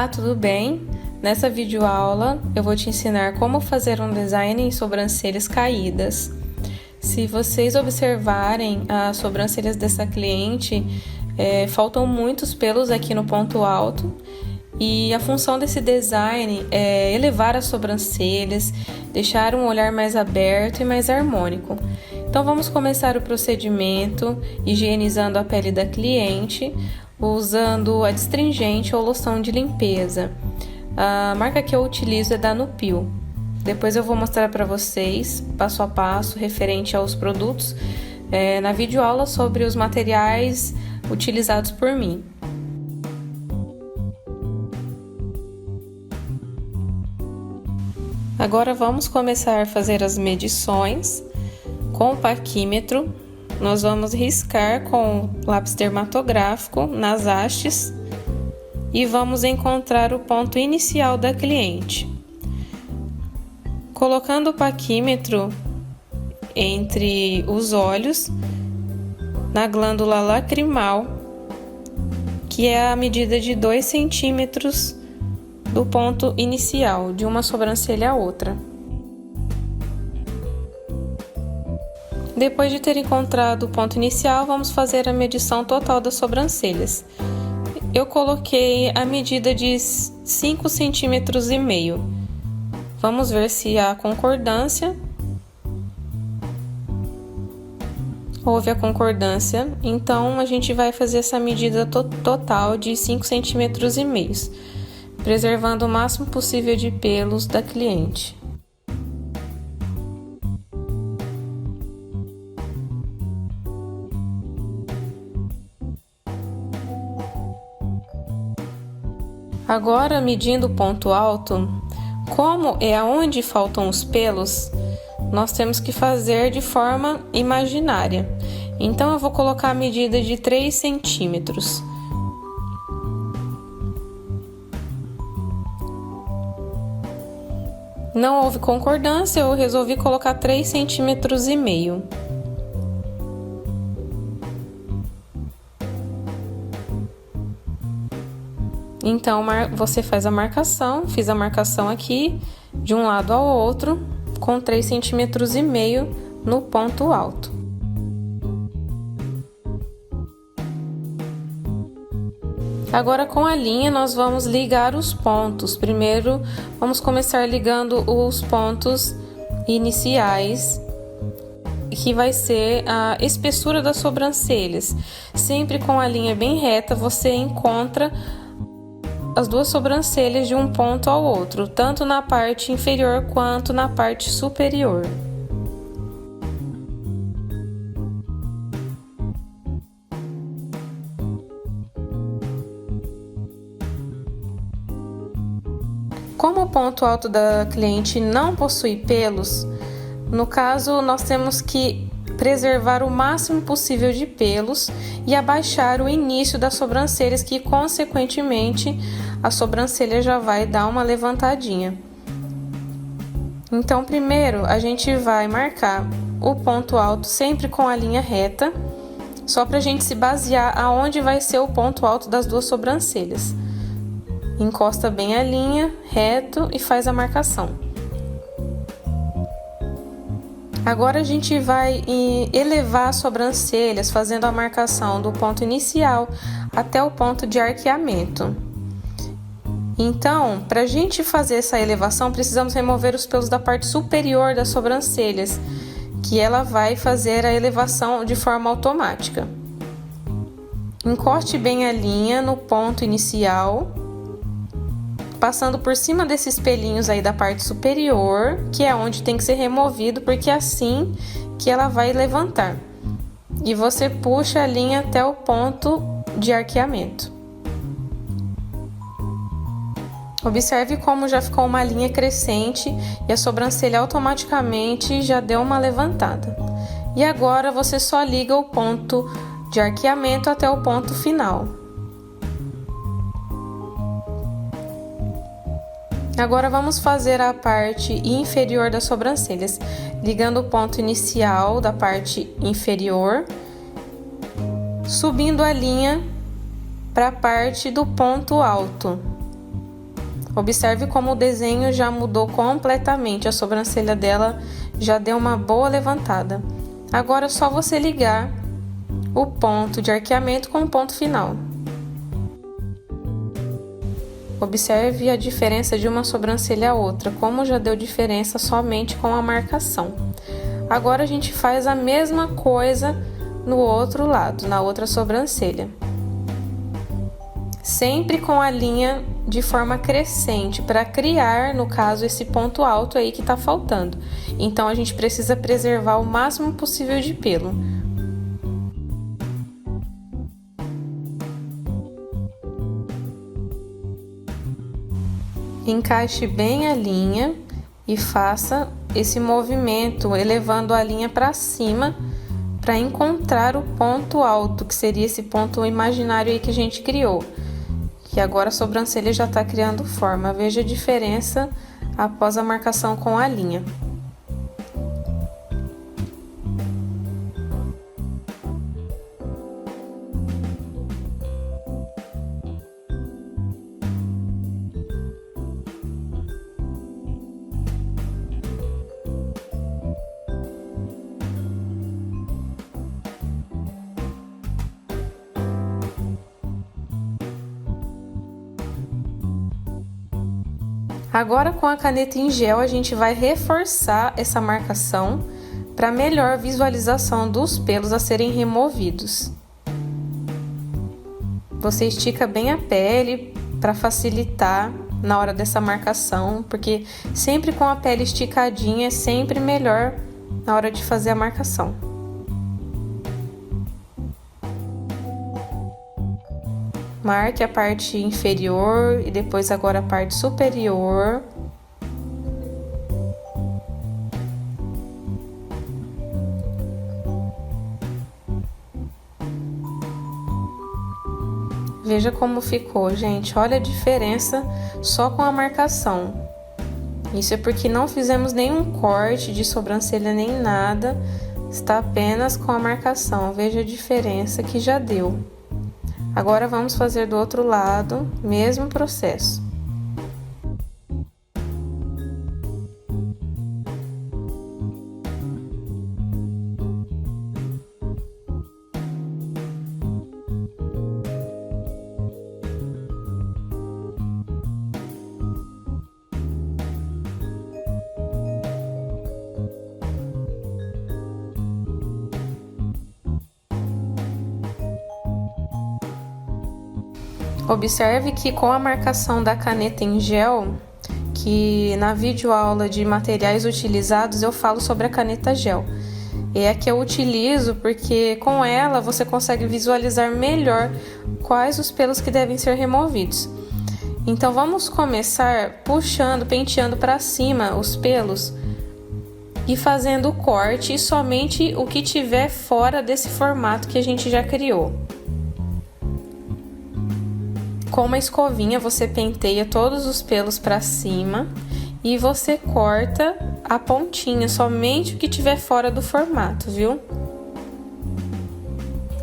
Olá, tudo bem? Nessa videoaula eu vou te ensinar como fazer um design em sobrancelhas caídas. Se vocês observarem as sobrancelhas dessa cliente, faltam muitos pelos aqui no ponto alto e a função desse design é elevar as sobrancelhas, deixar um olhar mais aberto e mais harmônico. Então vamos começar o procedimento higienizando a pele da cliente, usando adstringente ou loção de limpeza. A marca que eu utilizo é da Nupil. Depois eu vou mostrar para vocês, passo a passo, referente aos produtos, na videoaula sobre os materiais utilizados por mim. Agora vamos começar a fazer as medições com o paquímetro. Nós vamos riscar com lápis dermatográfico nas hastes e vamos encontrar o ponto inicial da cliente. Colocando o paquímetro entre os olhos, na glândula lacrimal, que é a medida de 2 centímetros do ponto inicial, de uma sobrancelha a outra. Depois de ter encontrado o ponto inicial, vamos fazer a medição total das sobrancelhas. Eu coloquei a medida de 5,5 centímetros. Vamos ver se há concordância. Houve a concordância, então a gente vai fazer essa medida total de 5,5 centímetros, preservando o máximo possível de pelos da cliente. Agora, medindo o ponto alto, como é aonde faltam os pelos, nós temos que fazer de forma imaginária. Então, eu vou colocar a medida de 3 centímetros. Não houve concordância, eu resolvi colocar 3,5 centímetros. Então, você faz a marcação, fiz a marcação aqui, de um lado ao outro, com 3,5 centímetros no ponto alto. Agora, com a linha, nós vamos ligar os pontos. Primeiro, vamos começar ligando os pontos iniciais, que vai ser a espessura das sobrancelhas. Sempre com a linha bem reta, você encontra as duas sobrancelhas de um ponto ao outro, tanto na parte inferior quanto na parte superior. Como o ponto alto da cliente não possui pelos, no caso nós temos que preservar o máximo possível de pelos e abaixar o início das sobrancelhas, que consequentemente a sobrancelha já vai dar uma levantadinha. Então, primeiro a gente vai marcar o ponto alto sempre com a linha reta, só para a gente se basear aonde vai ser o ponto alto das duas sobrancelhas. Encosta bem a linha reto e faz a marcação. Agora a gente vai elevar as sobrancelhas, fazendo a marcação do ponto inicial até o ponto de arqueamento. Então, para a gente fazer essa elevação, precisamos remover os pelos da parte superior das sobrancelhas, que ela vai fazer a elevação de forma automática. Encoste bem a linha no ponto inicial, passando por cima desses pelinhos aí da parte superior, que é onde tem que ser removido, porque é assim que ela vai levantar. E você puxa a linha até o ponto de arqueamento. Observe como já ficou uma linha crescente e a sobrancelha automaticamente já deu uma levantada. E agora você só liga o ponto de arqueamento até o ponto final. Agora vamos fazer a parte inferior das sobrancelhas, ligando o ponto inicial da parte inferior, subindo a linha para a parte do ponto alto. Observe como o desenho já mudou completamente, a sobrancelha dela já deu uma boa levantada. Agora é só você ligar o ponto de arqueamento com o ponto final. Observe a diferença de uma sobrancelha a outra, como já deu diferença somente com a marcação. Agora a gente faz a mesma coisa no outro lado, na outra sobrancelha. Sempre com a linha de forma crescente, para criar, no caso, esse ponto alto aí que tá faltando. Então a gente precisa preservar o máximo possível de pelo. Encaixe bem a linha e faça esse movimento, elevando a linha para cima, para encontrar o ponto alto, que seria esse ponto imaginário aí que a gente criou. E agora a sobrancelha já está criando forma. Veja a diferença após a marcação com a linha. Agora com a caneta em gel a gente vai reforçar essa marcação para melhor visualização dos pelos a serem removidos. Você estica bem a pele para facilitar na hora dessa marcação, porque sempre com a pele esticadinha é sempre melhor na hora de fazer a marcação. Marque a parte inferior e depois agora a parte superior. Veja como ficou, gente. Olha a diferença só com a marcação. Isso é porque não fizemos nenhum corte de sobrancelha nem nada. Está apenas com a marcação. Veja a diferença que já deu. Agora vamos fazer do outro lado, mesmo processo. Observe que com a marcação da caneta em gel, que na videoaula de materiais utilizados eu falo sobre a caneta gel. É a que eu utilizo porque com ela você consegue visualizar melhor quais os pelos que devem ser removidos. Então vamos começar puxando, penteando para cima os pelos e fazendo o corte, e somente o que tiver fora desse formato que a gente já criou. Com uma escovinha você penteia todos os pelos para cima e você corta a pontinha, somente o que tiver fora do formato, viu?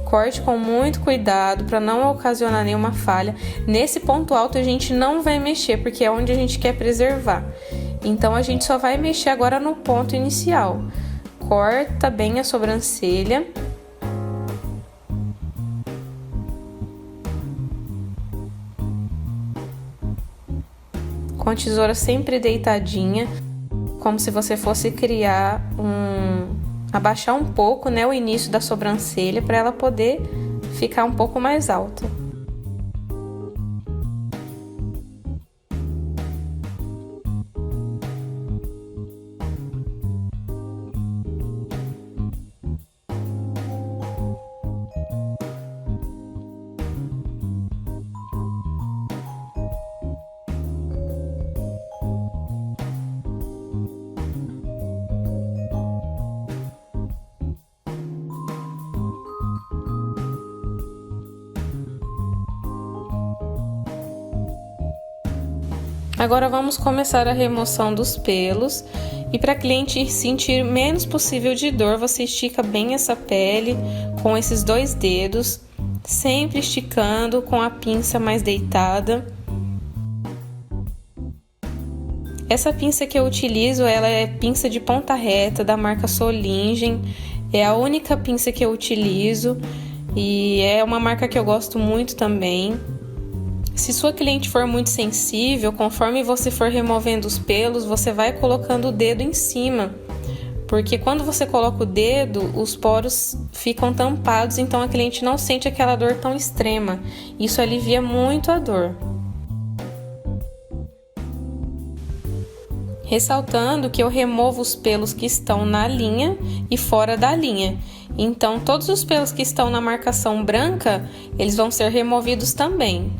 Corte com muito cuidado para não ocasionar nenhuma falha. Nesse ponto alto a gente não vai mexer, porque é onde a gente quer preservar. Então a gente só vai mexer agora no ponto inicial. Corta bem a sobrancelha. Com a tesoura sempre deitadinha, como se você fosse criar abaixar um pouco, né, o início da sobrancelha para ela poder ficar um pouco mais alta. Agora vamos começar a remoção dos pelos, e para a cliente sentir menos possível de dor, você estica bem essa pele com esses 2 dedos, sempre esticando com a pinça mais deitada. Essa pinça que eu utilizo, ela é pinça de ponta reta da marca Solingen. É a única pinça que eu utilizo e é uma marca que eu gosto muito também. Se sua cliente for muito sensível, conforme você for removendo os pelos, você vai colocando o dedo em cima. Porque quando você coloca o dedo, os poros ficam tampados, então a cliente não sente aquela dor tão extrema. Isso alivia muito a dor. Ressaltando que eu removo os pelos que estão na linha e fora da linha. Então, todos os pelos que estão na marcação branca, eles vão ser removidos também.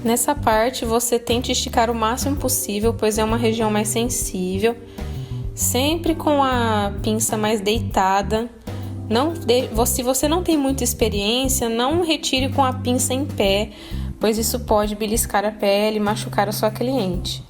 Nessa parte, você tente esticar o máximo possível, pois é uma região mais sensível. Sempre com a pinça mais deitada. Se você não tem muita experiência, não retire com a pinça em pé, pois isso pode beliscar a pele e machucar a sua cliente.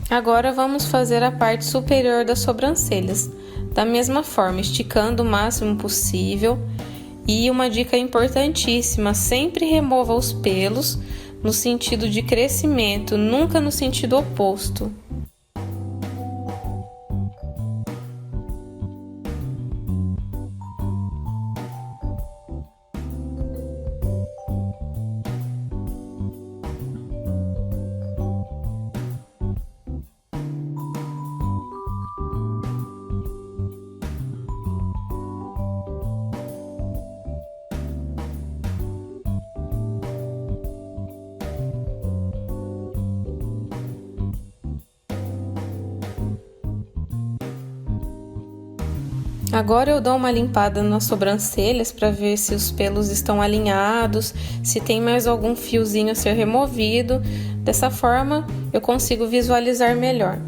Agora vamos fazer a parte superior das sobrancelhas, da mesma forma, esticando o máximo possível. E uma dica importantíssima, sempre remova os pelos no sentido de crescimento, nunca no sentido oposto. Agora eu dou uma limpada nas sobrancelhas para ver se os pelos estão alinhados, se tem mais algum fiozinho a ser removido. Dessa forma eu consigo visualizar melhor.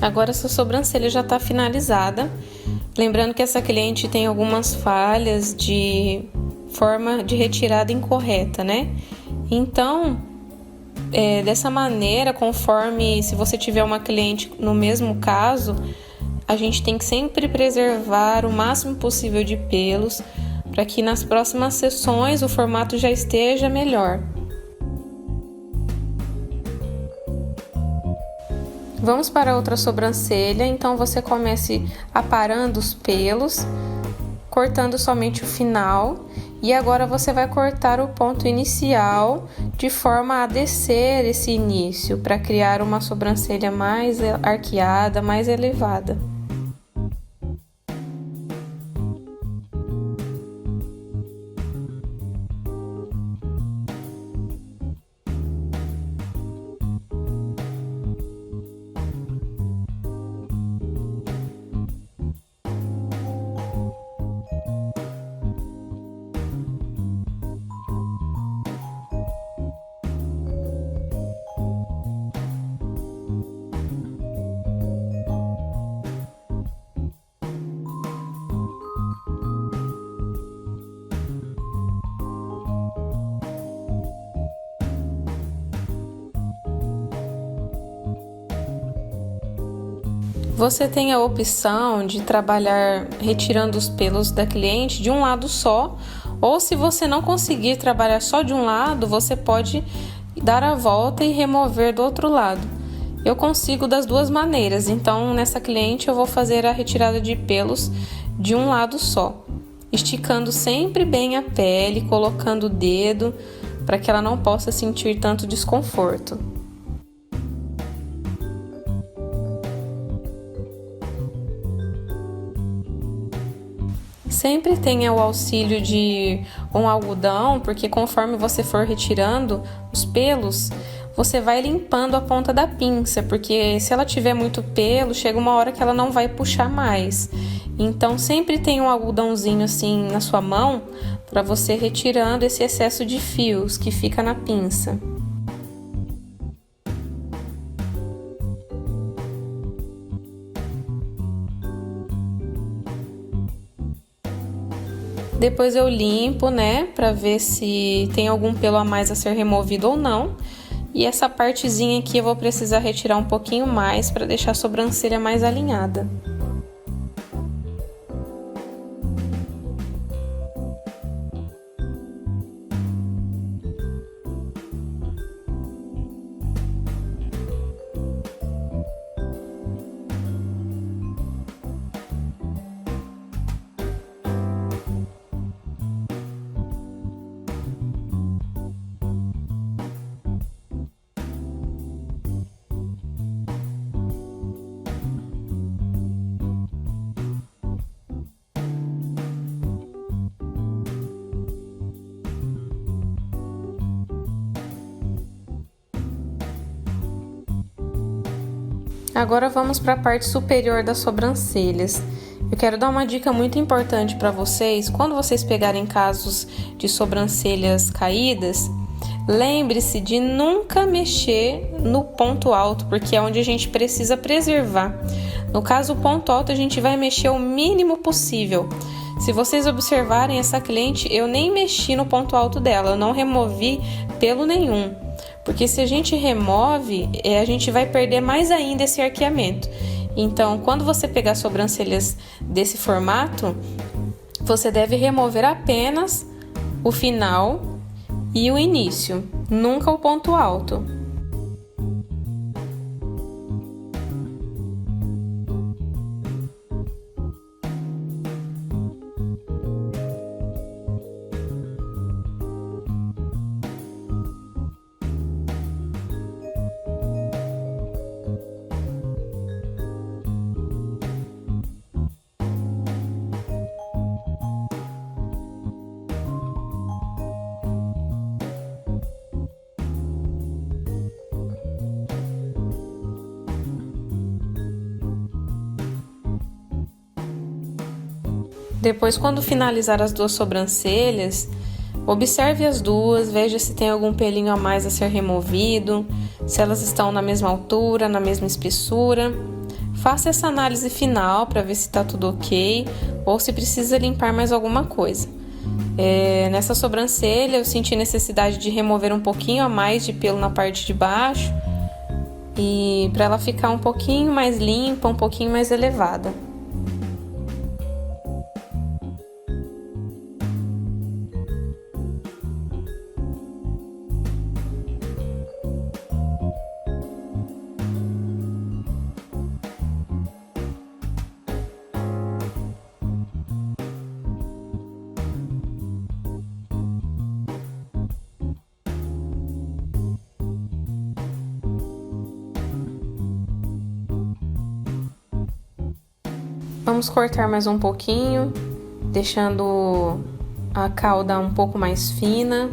Agora essa sobrancelha já está finalizada. Lembrando que essa cliente tem algumas falhas de forma de retirada incorreta, né? Então, dessa maneira, conforme se você tiver uma cliente no mesmo caso, a gente tem que sempre preservar o máximo possível de pelos para que nas próximas sessões o formato já esteja melhor. Vamos para outra sobrancelha, então você comece aparando os pelos, cortando somente o final, e agora você vai cortar o ponto inicial de forma a descer esse início, para criar uma sobrancelha mais arqueada, mais elevada. Você tem a opção de trabalhar retirando os pelos da cliente de um lado só, ou se você não conseguir trabalhar só de um lado, você pode dar a volta e remover do outro lado. Eu consigo das duas maneiras, então nessa cliente eu vou fazer a retirada de pelos de um lado só, esticando sempre bem a pele, colocando o dedo para que ela não possa sentir tanto desconforto. Sempre tenha o auxílio de um algodão, porque conforme você for retirando os pelos, você vai limpando a ponta da pinça, porque se ela tiver muito pelo, chega uma hora que ela não vai puxar mais. Então sempre tem um algodãozinho assim na sua mão para você retirando esse excesso de fios que fica na pinça. Depois eu limpo, né, para ver se tem algum pelo a mais a ser removido ou não. E essa partezinha aqui eu vou precisar retirar um pouquinho mais para deixar a sobrancelha mais alinhada. Agora vamos para a parte superior das sobrancelhas. Eu quero dar uma dica muito importante para vocês. Quando vocês pegarem casos de sobrancelhas caídas, lembre-se de nunca mexer no ponto alto, porque é onde a gente precisa preservar. No caso, o ponto alto a gente vai mexer o mínimo possível. Se vocês observarem essa cliente, eu nem mexi no ponto alto dela, eu não removi pelo nenhum. Porque se a gente remove, a gente vai perder mais ainda esse arqueamento. Então, quando você pegar sobrancelhas desse formato, você deve remover apenas o final e o início, nunca o ponto alto. Depois, quando finalizar as duas sobrancelhas, observe as duas, veja se tem algum pelinho a mais a ser removido, se elas estão na mesma altura, na mesma espessura. Faça essa análise final para ver se está tudo ok ou se precisa limpar mais alguma coisa. Nessa sobrancelha eu senti necessidade de remover um pouquinho a mais de pelo na parte de baixo e para ela ficar um pouquinho mais limpa, um pouquinho mais elevada. Vamos cortar mais um pouquinho, deixando a cauda um pouco mais fina.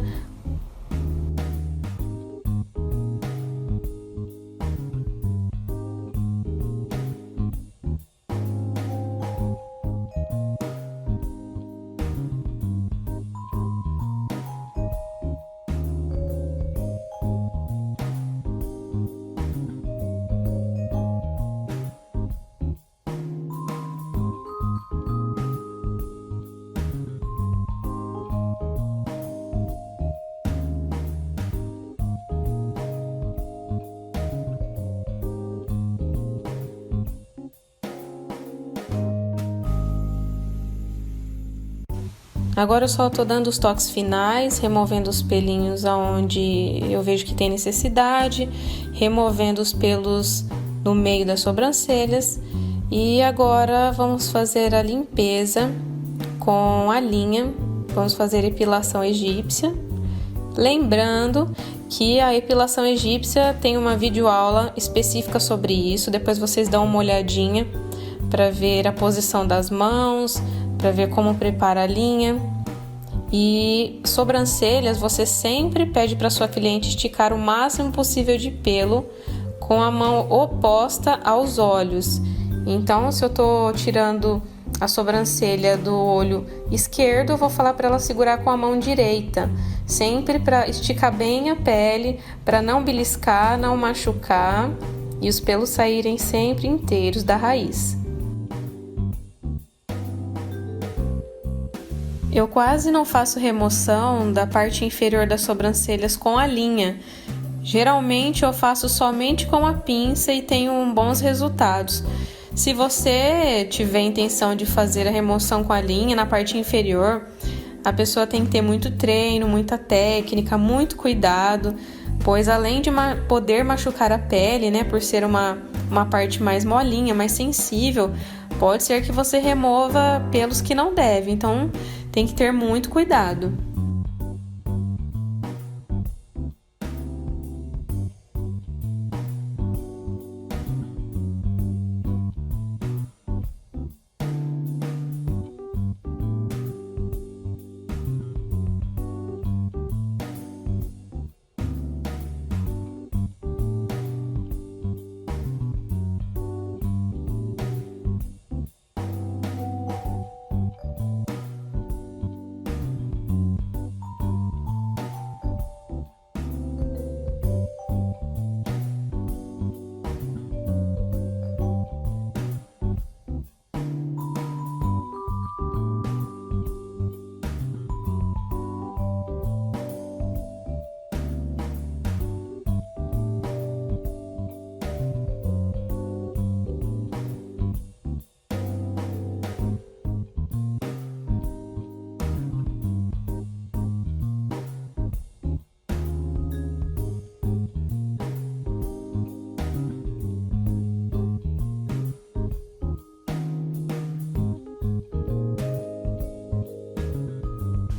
Agora eu só tô dando os toques finais, removendo os pelinhos aonde eu vejo que tem necessidade, removendo os pelos no meio das sobrancelhas. E agora vamos fazer a limpeza com a linha, vamos fazer epilação egípcia. Lembrando que a epilação egípcia tem uma videoaula específica sobre isso, depois vocês dão uma olhadinha para ver a posição das mãos, para ver como prepara a linha. E sobrancelhas, você sempre pede para sua cliente esticar o máximo possível de pelo com a mão oposta aos olhos. Então, se eu tô tirando a sobrancelha do olho esquerdo, eu vou falar para ela segurar com a mão direita, sempre para esticar bem a pele, para não beliscar, não machucar e os pelos saírem sempre inteiros da raiz. Eu quase não faço remoção da parte inferior das sobrancelhas com a linha. Geralmente eu faço somente com a pinça e tenho bons resultados. Se você tiver intenção de fazer a remoção com a linha na parte inferior, a pessoa tem que ter muito treino, muita técnica, muito cuidado, pois além de poder machucar a pele, né, por ser uma parte mais molinha, mais sensível, pode ser que você remova pelos que não deve, então tem que ter muito cuidado.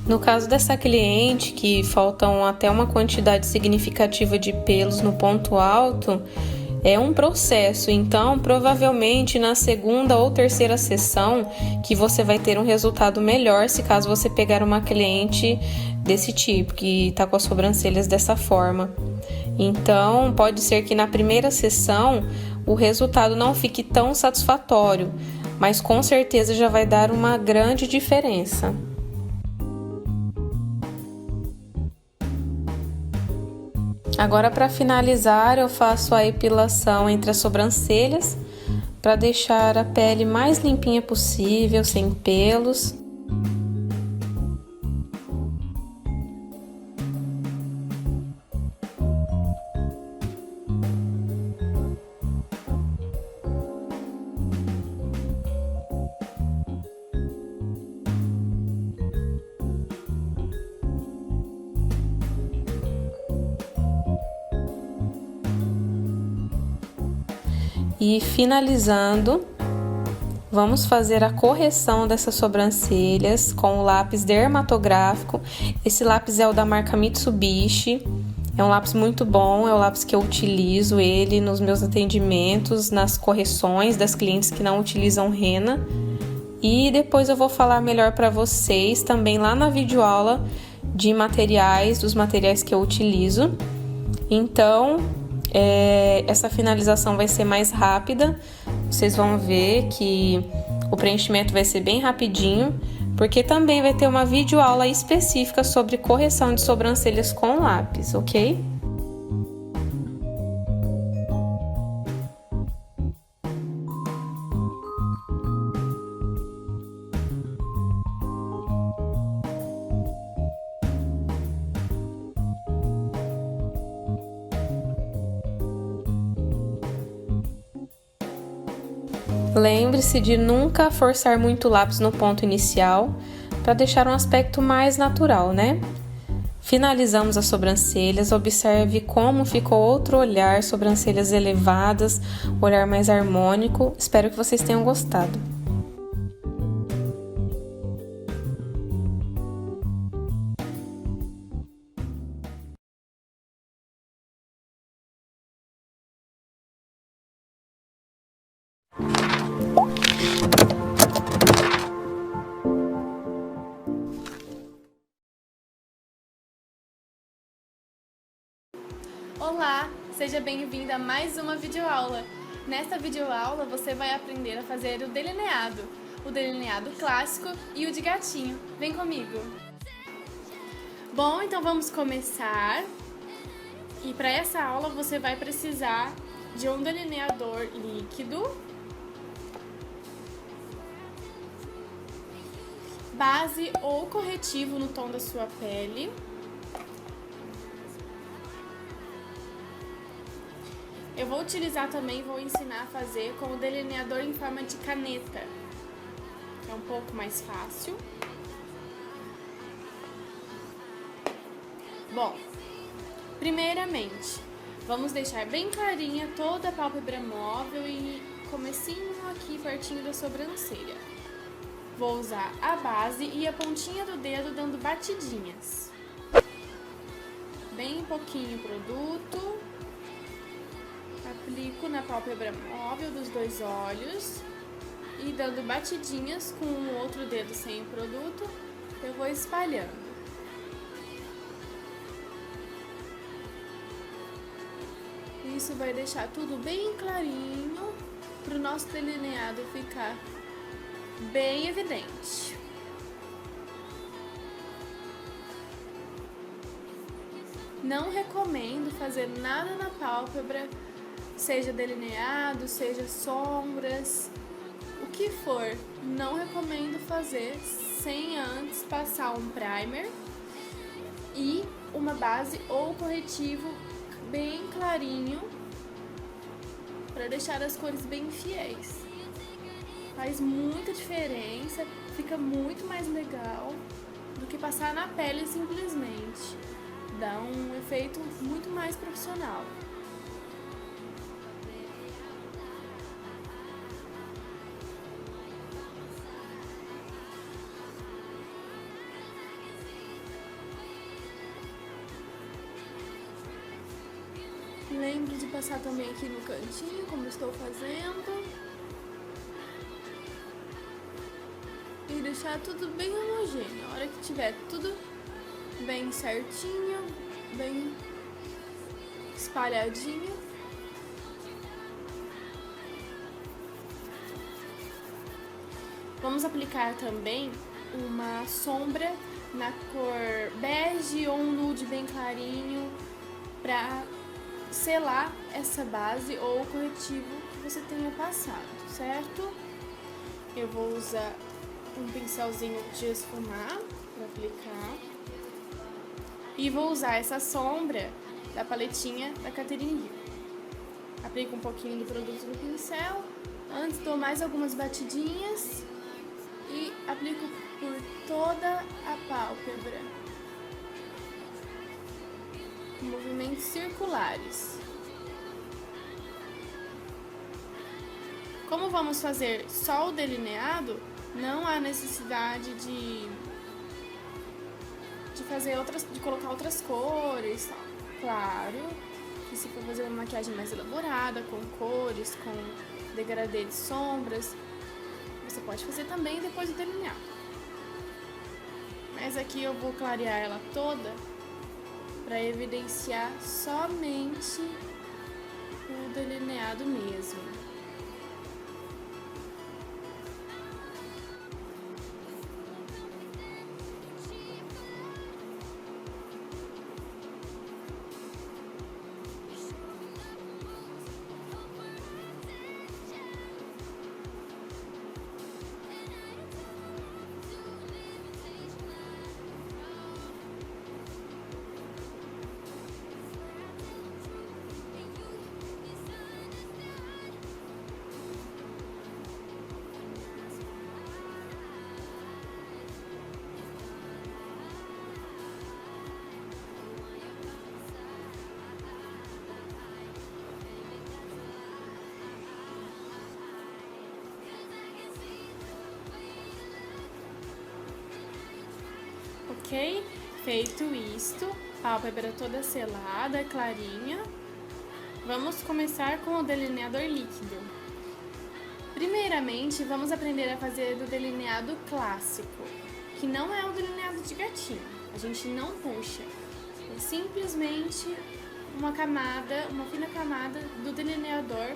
No caso dessa cliente, que faltam até uma quantidade significativa de pelos no ponto alto, é um processo, então provavelmente na segunda ou terceira sessão que você vai ter um resultado melhor se caso você pegar uma cliente desse tipo, que está com as sobrancelhas dessa forma. Então pode ser que na primeira sessão o resultado não fique tão satisfatório, mas com certeza já vai dar uma grande diferença. Agora, para finalizar, eu faço a epilação entre as sobrancelhas para deixar a pele mais limpinha possível, sem pelos. E finalizando, vamos fazer a correção dessas sobrancelhas com o lápis dermatográfico. Esse lápis é o da marca Mitsubishi, é um lápis muito bom, é o lápis que eu utilizo ele nos meus atendimentos, nas correções das clientes que não utilizam henna. E depois eu vou falar melhor para vocês também lá na videoaula de materiais, dos materiais que eu utilizo. Então, essa finalização vai ser mais rápida, vocês vão ver que o preenchimento vai ser bem rapidinho, porque também vai ter uma videoaula específica sobre correção de sobrancelhas com lápis, ok? Lembre-se de nunca forçar muito o lápis no ponto inicial, para deixar um aspecto mais natural, né? Finalizamos as sobrancelhas, observe como ficou outro olhar, sobrancelhas elevadas, olhar mais harmônico. Espero que vocês tenham gostado. Olá, seja bem-vinda a mais uma videoaula. Nesta videoaula você vai aprender a fazer o delineado clássico e o de gatinho. Vem comigo! Bom, então vamos começar. E para essa aula você vai precisar de um delineador líquido, base ou corretivo no tom da sua pele, eu vou utilizar também, vou ensinar a fazer com o delineador em forma de caneta, que é um pouco mais fácil. Bom, primeiramente, vamos deixar bem clarinha toda a pálpebra móvel e comecinho aqui pertinho da sobrancelha. Vou usar a base e a pontinha do dedo dando batidinhas. Bem pouquinho produto. Aplico na pálpebra móvel dos dois olhos e dando batidinhas com o outro dedo sem o produto, eu vou espalhando. Isso vai deixar tudo bem clarinho para o nosso delineado ficar bem evidente. Não recomendo fazer nada na pálpebra, seja delineado, seja sombras, o que for, não recomendo fazer sem antes passar um primer e uma base ou corretivo bem clarinho para deixar as cores bem fiéis. Faz muita diferença, fica muito mais legal do que passar na pele simplesmente. Dá um efeito muito mais profissional. Lembre de passar também aqui no cantinho, como eu estou fazendo. E deixar tudo bem homogêneo. A hora que tiver tudo bem certinho, bem espalhadinho. Vamos aplicar também uma sombra na cor bege ou um nude bem clarinho para selar essa base ou corretivo que você tenha passado, certo? Eu vou usar um pincelzinho de esfumar para aplicar e vou usar essa sombra da paletinha da Catherine Hill. Aplico um pouquinho do produto no pincel, antes dou mais algumas batidinhas e aplico por toda a pálpebra. Movimentos circulares. Como vamos fazer só o delineado, não há necessidade de colocar outras cores, tal. Claro que se for fazer uma maquiagem mais elaborada, com cores, com degradê de sombras, você pode fazer também depois do delineado. Mas aqui eu vou clarear ela toda para evidenciar somente o delineado mesmo. ok? Feito isto, pálpebra toda selada, clarinha, vamos começar com o delineador líquido. Primeiramente, vamos aprender a fazer o delineado clássico, que não é o delineado de gatinho, a gente não puxa, é simplesmente uma fina camada do delineador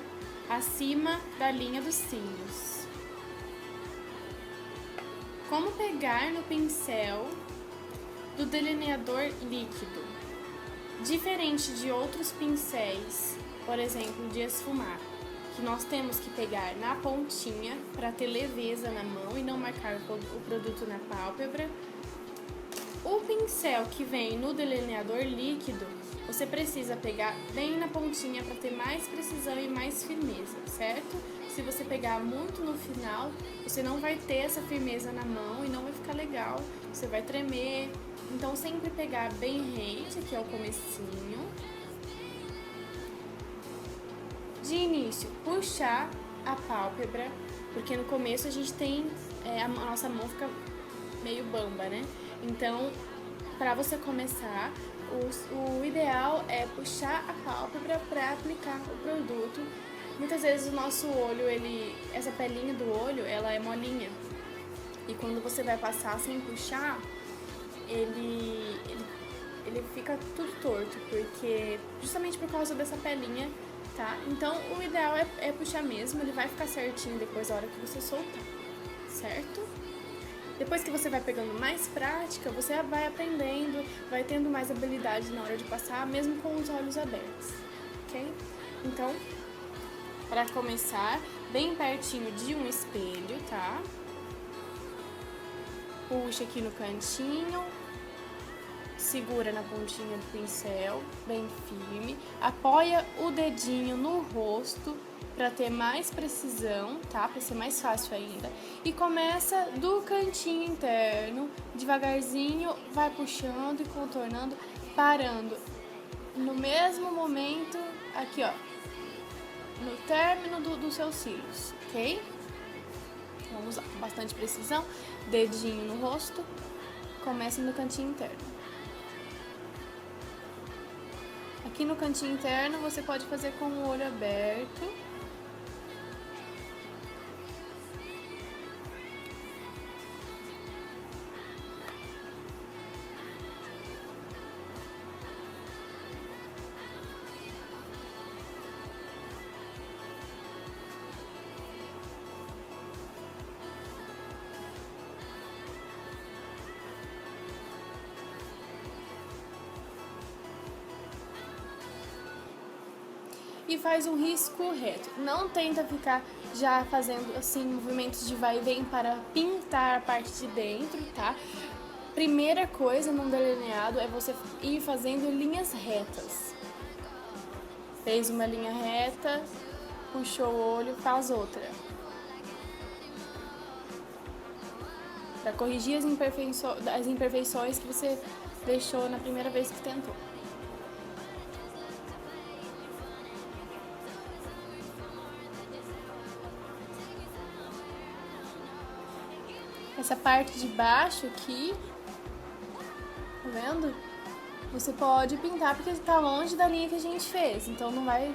acima da linha dos cílios. Como pegar no pincel do delineador líquido? Diferente de outros pincéis, por exemplo, de esfumar, que nós temos que pegar na pontinha para ter leveza na mão e não marcar o produto na pálpebra, o pincel que vem no delineador líquido, você precisa pegar bem na pontinha para ter mais precisão e mais firmeza, certo? Se você pegar muito no final, você não vai ter essa firmeza na mão e não vai ficar legal, você vai tremer. Então sempre pegar bem rente, que é o comecinho. De início, puxar a pálpebra, porque no começo a gente tem, a nossa mão fica meio bamba, né? Então, para você começar, o ideal é puxar a pálpebra para aplicar o produto. Muitas vezes o nosso olho, essa pelinha do olho, ela é molinha. E quando você vai passar sem puxar, ele fica tudo torto, porque justamente por causa dessa pelinha, tá? Então o ideal é puxar mesmo, ele vai ficar certinho depois da hora que você soltar, certo? Depois que você vai pegando mais prática, você vai aprendendo, vai tendo mais habilidade na hora de passar, mesmo com os olhos abertos, ok? Então, para começar, bem pertinho de um espelho, tá? Puxa aqui no cantinho, segura na pontinha do pincel, bem firme, apoia o dedinho no rosto para ter mais precisão, tá? Para ser mais fácil ainda. E começa do cantinho interno, devagarzinho, vai puxando e contornando, parando no mesmo momento, aqui ó, no término dos seus cílios, ok? Vamos lá, com bastante precisão, dedinho no rosto, começa no cantinho interno. Aqui no cantinho interno você pode fazer com o olho aberto. E faz um risco reto. Não tenta ficar já fazendo assim movimentos de vai e vem para pintar a parte de dentro, tá? Primeira coisa num delineado é você ir fazendo linhas retas. Fez uma linha reta, puxou o olho, faz outra. Para corrigir as imperfeições que você deixou na primeira vez que tentou. Essa parte de baixo aqui, tá vendo? Você pode pintar porque está longe da linha que a gente fez, então não vai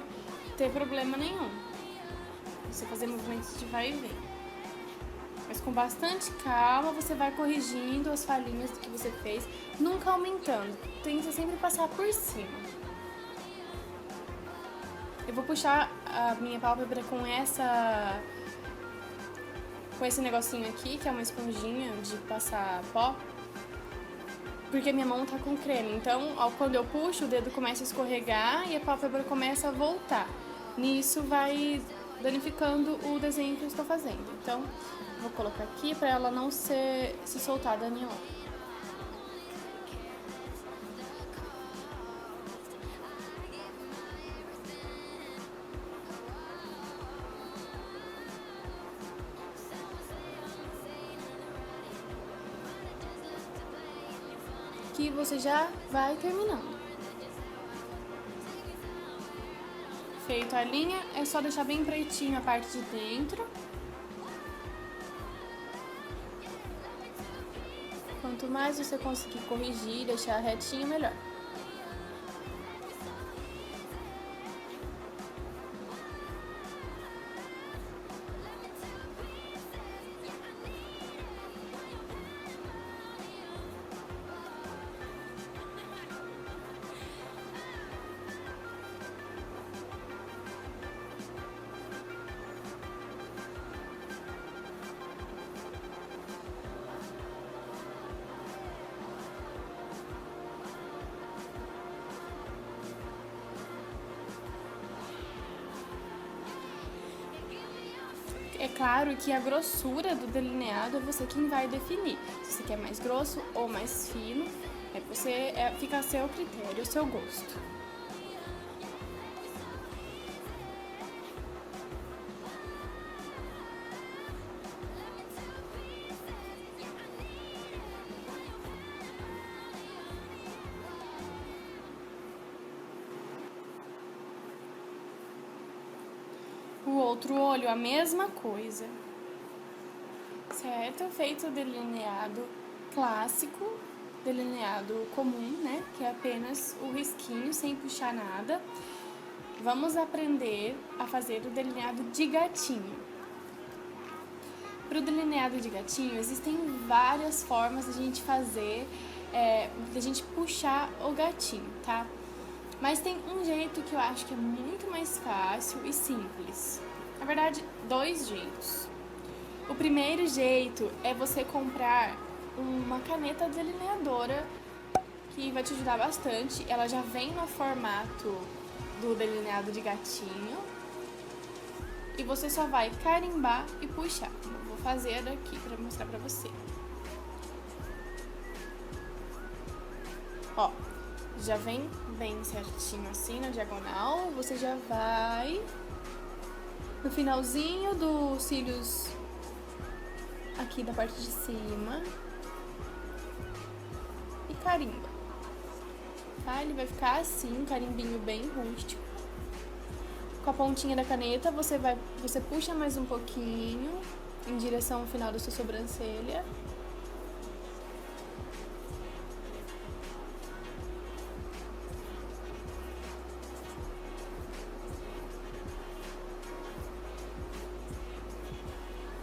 ter problema nenhum. Você fazer movimentos de vai e vem. Mas com bastante calma você vai corrigindo as falhinhas do que você fez, nunca aumentando. Tenta sempre passar por cima. Eu vou puxar a minha pálpebra com esse negocinho aqui, que é uma esponjinha de passar pó, porque minha mão tá com creme. Então, quando eu puxo, o dedo começa a escorregar e a pálpebra começa a voltar. Nisso vai danificando o desenho que eu estou fazendo. Então, vou colocar aqui para ela não se soltar da minha mão. Que você já vai terminando. Feito a linha, é só deixar bem pretinho a parte de dentro. Quanto mais você conseguir corrigir, deixar retinho, melhor. É claro que a grossura do delineado é você quem vai definir. Se você quer mais grosso ou mais fino, fica a seu critério, ao seu gosto. O outro olho, a mesma coisa, certo? Feito o delineado clássico, delineado comum, né? Que é apenas o risquinho, sem puxar nada. Vamos aprender a fazer o delineado de gatinho. Para o delineado de gatinho, existem várias formas de a gente fazer, de a gente puxar o gatinho, tá? Mas tem um jeito que eu acho que é muito mais fácil e simples. Na verdade, 2 jeitos. O primeiro jeito é você comprar uma caneta delineadora que vai te ajudar bastante. Ela já vem no formato do delineado de gatinho. E você só vai carimbar e puxar. Eu vou fazer aqui para mostrar para você. Ó. Já vem bem certinho assim na diagonal. Você já vai no finalzinho dos cílios aqui da parte de cima e carimba, tá? Ele vai ficar assim, um carimbinho bem rústico. Com a pontinha da caneta você puxa mais um pouquinho em direção ao final da sua sobrancelha.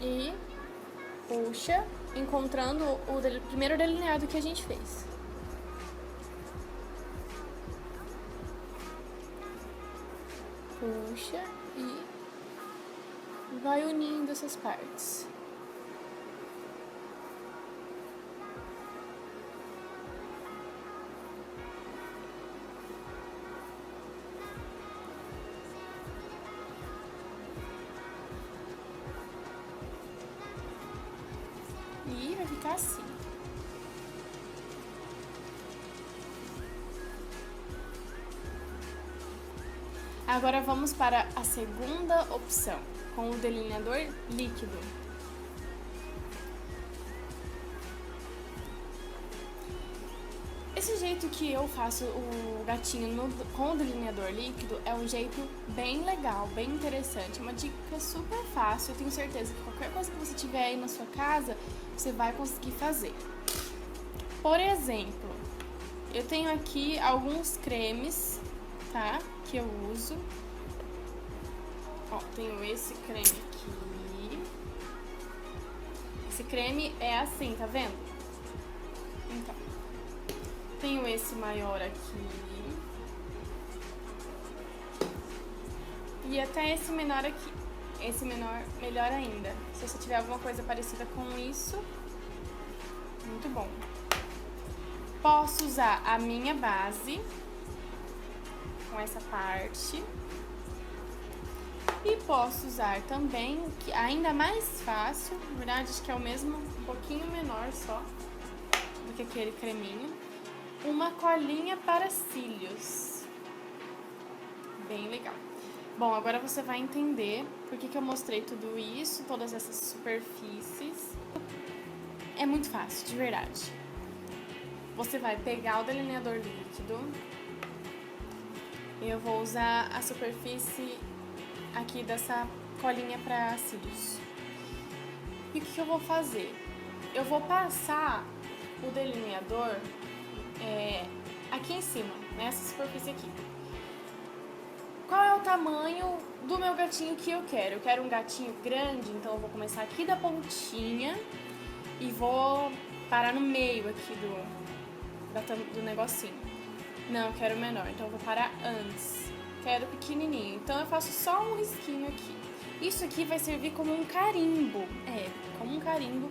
E puxa, encontrando o primeiro delineado que a gente fez. Puxa e vai unindo essas partes. E vai ficar assim. Agora vamos para a segunda opção, com o delineador líquido. Esse jeito que eu faço o gatinho com o delineador líquido é um jeito bem legal, bem interessante. Uma dica super fácil, eu tenho certeza que qualquer coisa que você tiver aí na sua casa, você vai conseguir fazer. Por exemplo, eu tenho aqui alguns cremes, tá? Que eu uso. Ó, tenho esse creme aqui. Esse creme é assim, tá vendo? Então, tenho esse maior aqui. E até esse menor aqui. Esse menor, melhor ainda. Se você tiver alguma coisa parecida com isso, muito bom. Posso usar a minha base com essa parte. E posso usar também, que ainda mais fácil, na verdade acho que é o mesmo, um pouquinho menor só do que aquele creminho, uma colinha para cílios. Bem legal. Bom, agora você vai entender por que eu mostrei tudo isso, todas essas superfícies. É muito fácil, de verdade. Você vai pegar o delineador líquido. Eu vou usar a superfície aqui dessa colinha para cílios. E o que eu vou fazer? Eu vou passar o delineador aqui em cima, nessa superfície aqui. Qual é o tamanho do meu gatinho que eu quero? Eu quero um gatinho grande, então eu vou começar aqui da pontinha e vou parar no meio aqui do negocinho. Não, eu quero menor, então eu vou parar antes. Quero pequenininho, então eu faço só um risquinho aqui. Isso aqui vai servir como um carimbo. Como um carimbo.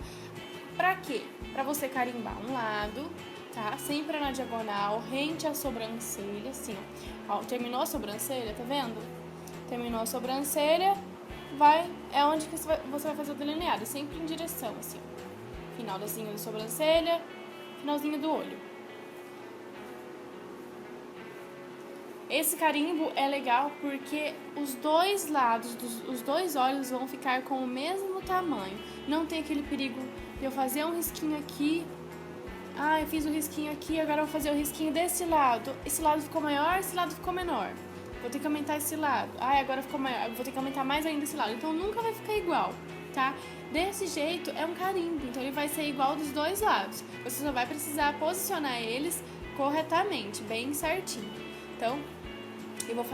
Pra quê? Pra você carimbar um lado, tá? Sempre na diagonal, rente à sobrancelha, assim, ó. Terminou a sobrancelha, tá vendo? Terminou a sobrancelha, é onde que você vai fazer o delineado, sempre em direção, assim, ó. Finalzinho da sobrancelha, finalzinho do olho. Esse carimbo é legal porque os dois lados, os dois olhos vão ficar com o mesmo tamanho. Não tem aquele perigo de eu fazer um risquinho aqui. Eu fiz o risquinho aqui, agora eu vou fazer o risquinho desse lado. Esse lado ficou maior, esse lado ficou menor. Vou ter que aumentar esse lado. Agora ficou maior, vou ter que aumentar mais ainda esse lado. Então nunca vai ficar igual, tá? Desse jeito é um carimbo, então ele vai ser igual dos dois lados. Você só vai precisar posicionar eles corretamente, bem certinho. Então, eu vou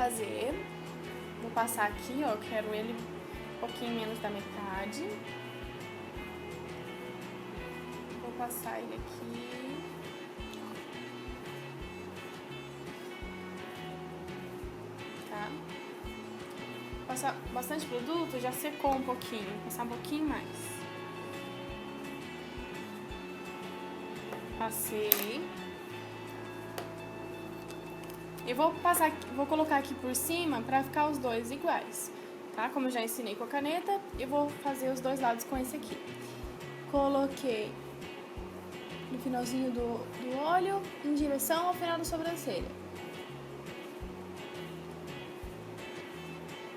passar aqui, ó, eu quero ele um pouquinho menos da metade. Vou passar ele aqui. Tá? Passar bastante produto, já secou um pouquinho, vou passar um pouquinho mais. Passei. Eu vou colocar aqui por cima pra ficar os dois iguais, tá? Como eu já ensinei com a caneta, eu vou fazer os dois lados com esse aqui. Coloquei no finalzinho do olho, em direção ao final da sobrancelha.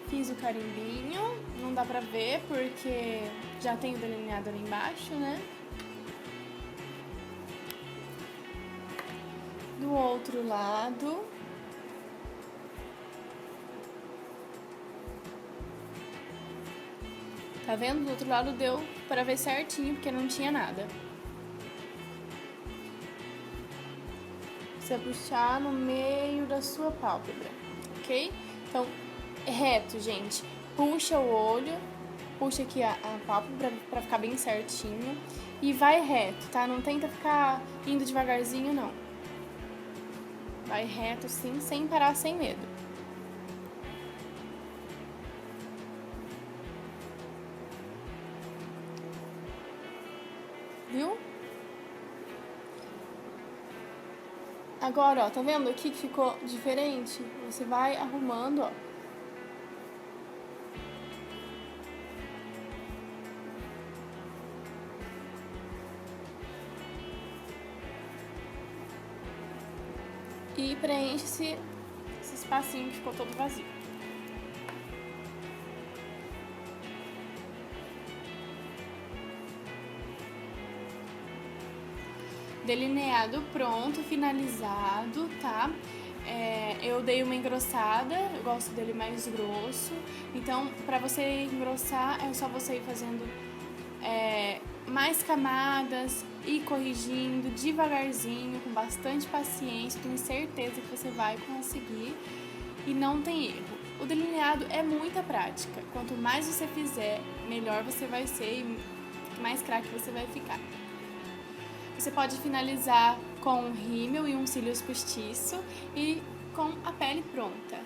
Fiz o carimbinho, não dá pra ver porque já tem o delineado ali embaixo, né? Do outro lado. Tá vendo? Do outro lado deu pra ver certinho, porque não tinha nada. Você vai puxar no meio da sua pálpebra, ok? Então, reto, gente. Puxa o olho, puxa aqui a pálpebra pra ficar bem certinho. E vai reto, tá? Não tenta ficar indo devagarzinho, não. Vai reto, sim, sem parar, sem medo. Viu? Agora, ó, tá vendo aqui que ficou diferente? Você vai arrumando, ó. E preenche esse espacinho que ficou todo vazio. Delineado pronto, finalizado, tá? Eu dei uma engrossada, eu gosto dele mais grosso. Então, pra você engrossar, é só você ir fazendo mais camadas e corrigindo devagarzinho, com bastante paciência. Tenho certeza que você vai conseguir e não tem erro. O delineado é muita prática. Quanto mais você fizer, melhor você vai ser e mais craque você vai ficar. Você pode finalizar com um rímel e um cílios postiço e com a pele pronta,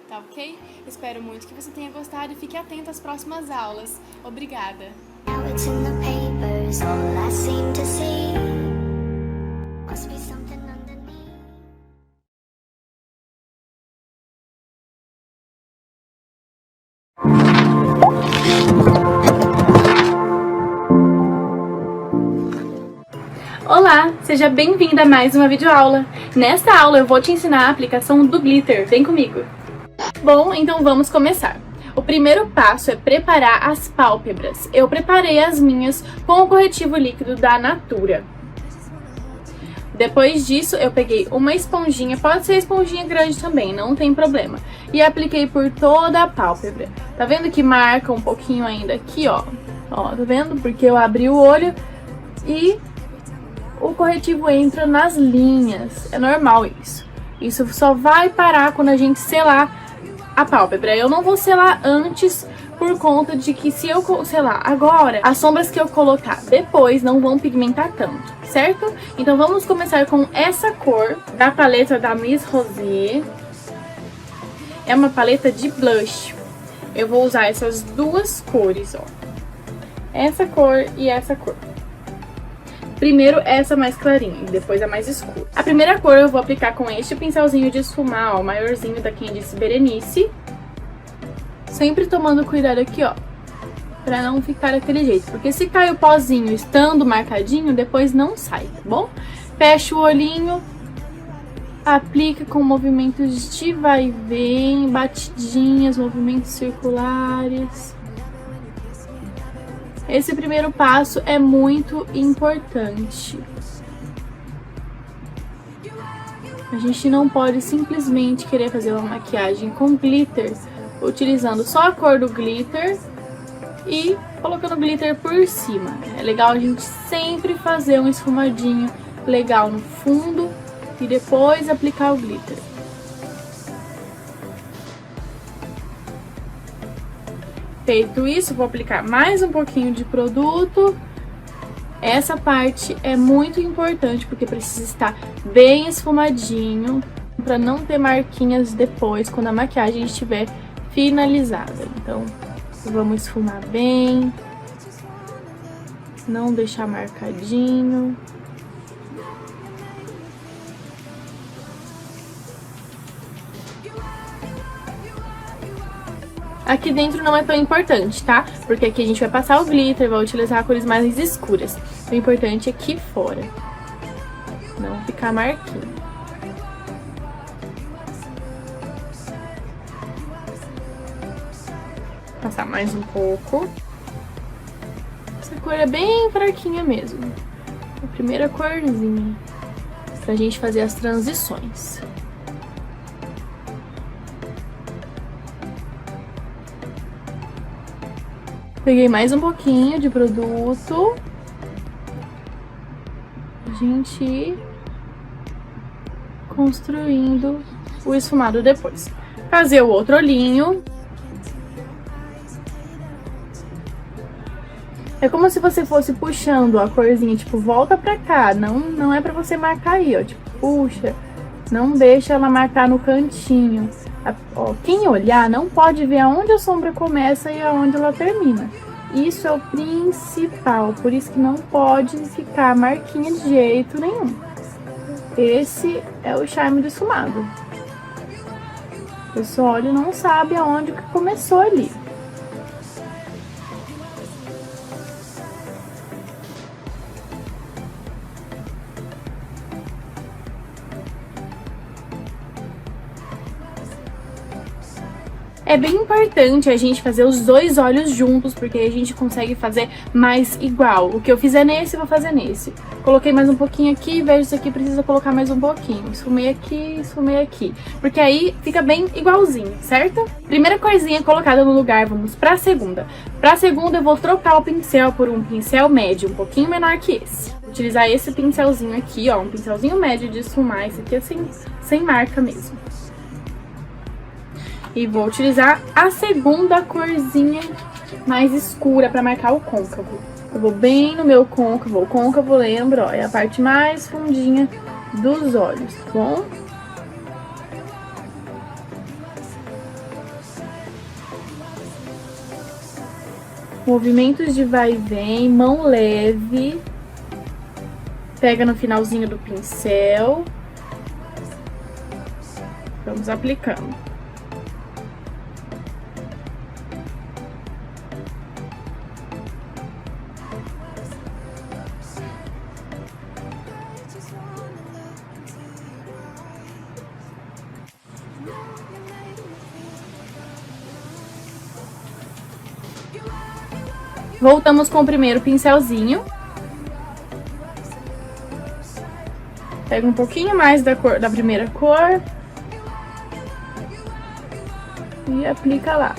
tá ok? Espero muito que você tenha gostado e fique atento às próximas aulas. Obrigada! Olá, seja bem-vinda a mais uma videoaula. Nesta aula eu vou te ensinar a aplicação do glitter, vem comigo. Bom, então vamos começar. O primeiro passo é preparar as pálpebras. Eu preparei as minhas com o corretivo líquido da Natura. Depois disso eu peguei uma esponjinha, pode ser esponjinha grande também, não tem problema. E apliquei por toda a pálpebra. Tá vendo que marca um pouquinho ainda aqui, ó? Ó, tá vendo? Porque eu abri o olho e o corretivo entra nas linhas. É normal isso. Isso só vai parar quando a gente selar a pálpebra. Eu não vou selar antes por conta de que se eu selar agora, as sombras que eu colocar depois não vão pigmentar tanto, certo? Então vamos começar com essa cor da paleta da Miss Rosé. É uma paleta de blush. Eu vou usar essas duas cores, ó. Essa cor e essa cor. Primeiro essa mais clarinha e depois a mais escura. A primeira cor eu vou aplicar com este pincelzinho de esfumar, ó, o maiorzinho da Candice Berenice. Sempre tomando cuidado aqui, ó, pra não ficar daquele jeito. Porque se cai o pozinho estando marcadinho, depois não sai, tá bom? Fecha o olhinho. Aplica com movimentos de vai e vem, batidinhas, movimentos circulares. Esse primeiro passo é muito importante. A gente não pode simplesmente querer fazer uma maquiagem com glitter, utilizando só a cor do glitter e colocando glitter por cima. É legal a gente sempre fazer um esfumadinho legal no fundo e depois aplicar o glitter. Feito isso, vou aplicar mais um pouquinho de produto. Essa parte é muito importante porque precisa estar bem esfumadinho para não ter marquinhas depois quando a maquiagem estiver finalizada. Então, vamos esfumar bem, não deixar marcadinho. Aqui dentro não é tão importante, tá? Porque aqui a gente vai passar o glitter, vai utilizar cores mais escuras. O importante é aqui fora, não ficar marquinho. Passar mais um pouco. Essa cor é bem fraquinha mesmo. A primeira corzinha, pra gente fazer as transições. Peguei mais um pouquinho de produto. A gente ir construindo o esfumado depois. Fazer o outro olhinho. É como se você fosse puxando a corzinha, tipo, volta pra cá. Não é pra você marcar aí, ó. Tipo, puxa. Não deixa ela marcar no cantinho. Ó, quem olhar não pode ver aonde a sombra começa e aonde ela termina. Isso é o principal, por isso que não pode ficar marquinha de jeito nenhum. Esse é o charme do esfumado. O pessoal olha e não sabe aonde que começou ali. É bem importante a gente fazer os dois olhos juntos, porque aí a gente consegue fazer mais igual. O que eu fizer nesse, eu vou fazer nesse. Coloquei mais um pouquinho aqui, vejo isso aqui, precisa colocar mais um pouquinho. Esfumei aqui. Porque aí fica bem igualzinho, certo? Primeira corzinha colocada no lugar, vamos pra segunda. Pra segunda eu vou trocar o pincel por um pincel médio, um pouquinho menor que esse. Vou utilizar esse pincelzinho aqui, ó, um pincelzinho médio de esfumar. Esse aqui é sem marca mesmo. E vou utilizar a segunda corzinha mais escura para marcar o côncavo. Eu vou bem no meu côncavo. O côncavo, lembra, ó, é a parte mais fundinha dos olhos, tá bom? Movimentos de vai e vem, mão leve. Pega no finalzinho do pincel. Vamos aplicando. Voltamos com o primeiro pincelzinho. Pega um pouquinho mais da cor da primeira cor. E aplica lá.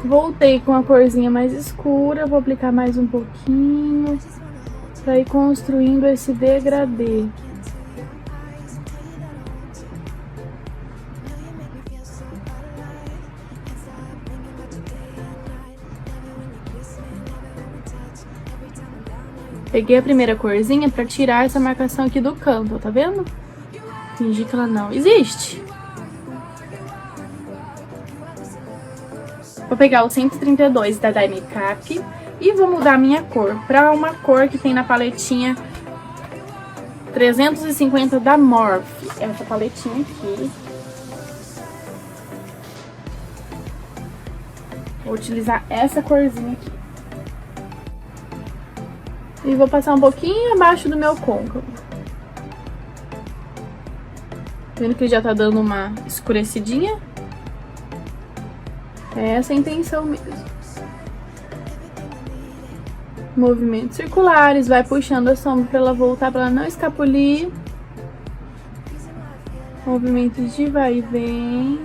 Voltei com a corzinha mais escura, vou aplicar mais um pouquinho para ir construindo esse degradê. Peguei a primeira corzinha para tirar essa marcação aqui do canto, tá vendo? Fingir que ela não existe. Vou pegar o 132 da Dye Makeup e vou mudar a minha cor para uma cor que tem na paletinha 350 da Morphe. Essa paletinha aqui. Vou utilizar essa corzinha aqui. E vou passar um pouquinho abaixo do meu côncavo. Vendo que já tá dando uma escurecidinha? É essa a intenção mesmo. Movimentos circulares, vai puxando a sombra pra ela voltar, pra ela não escapulir. Movimentos de vai e vem.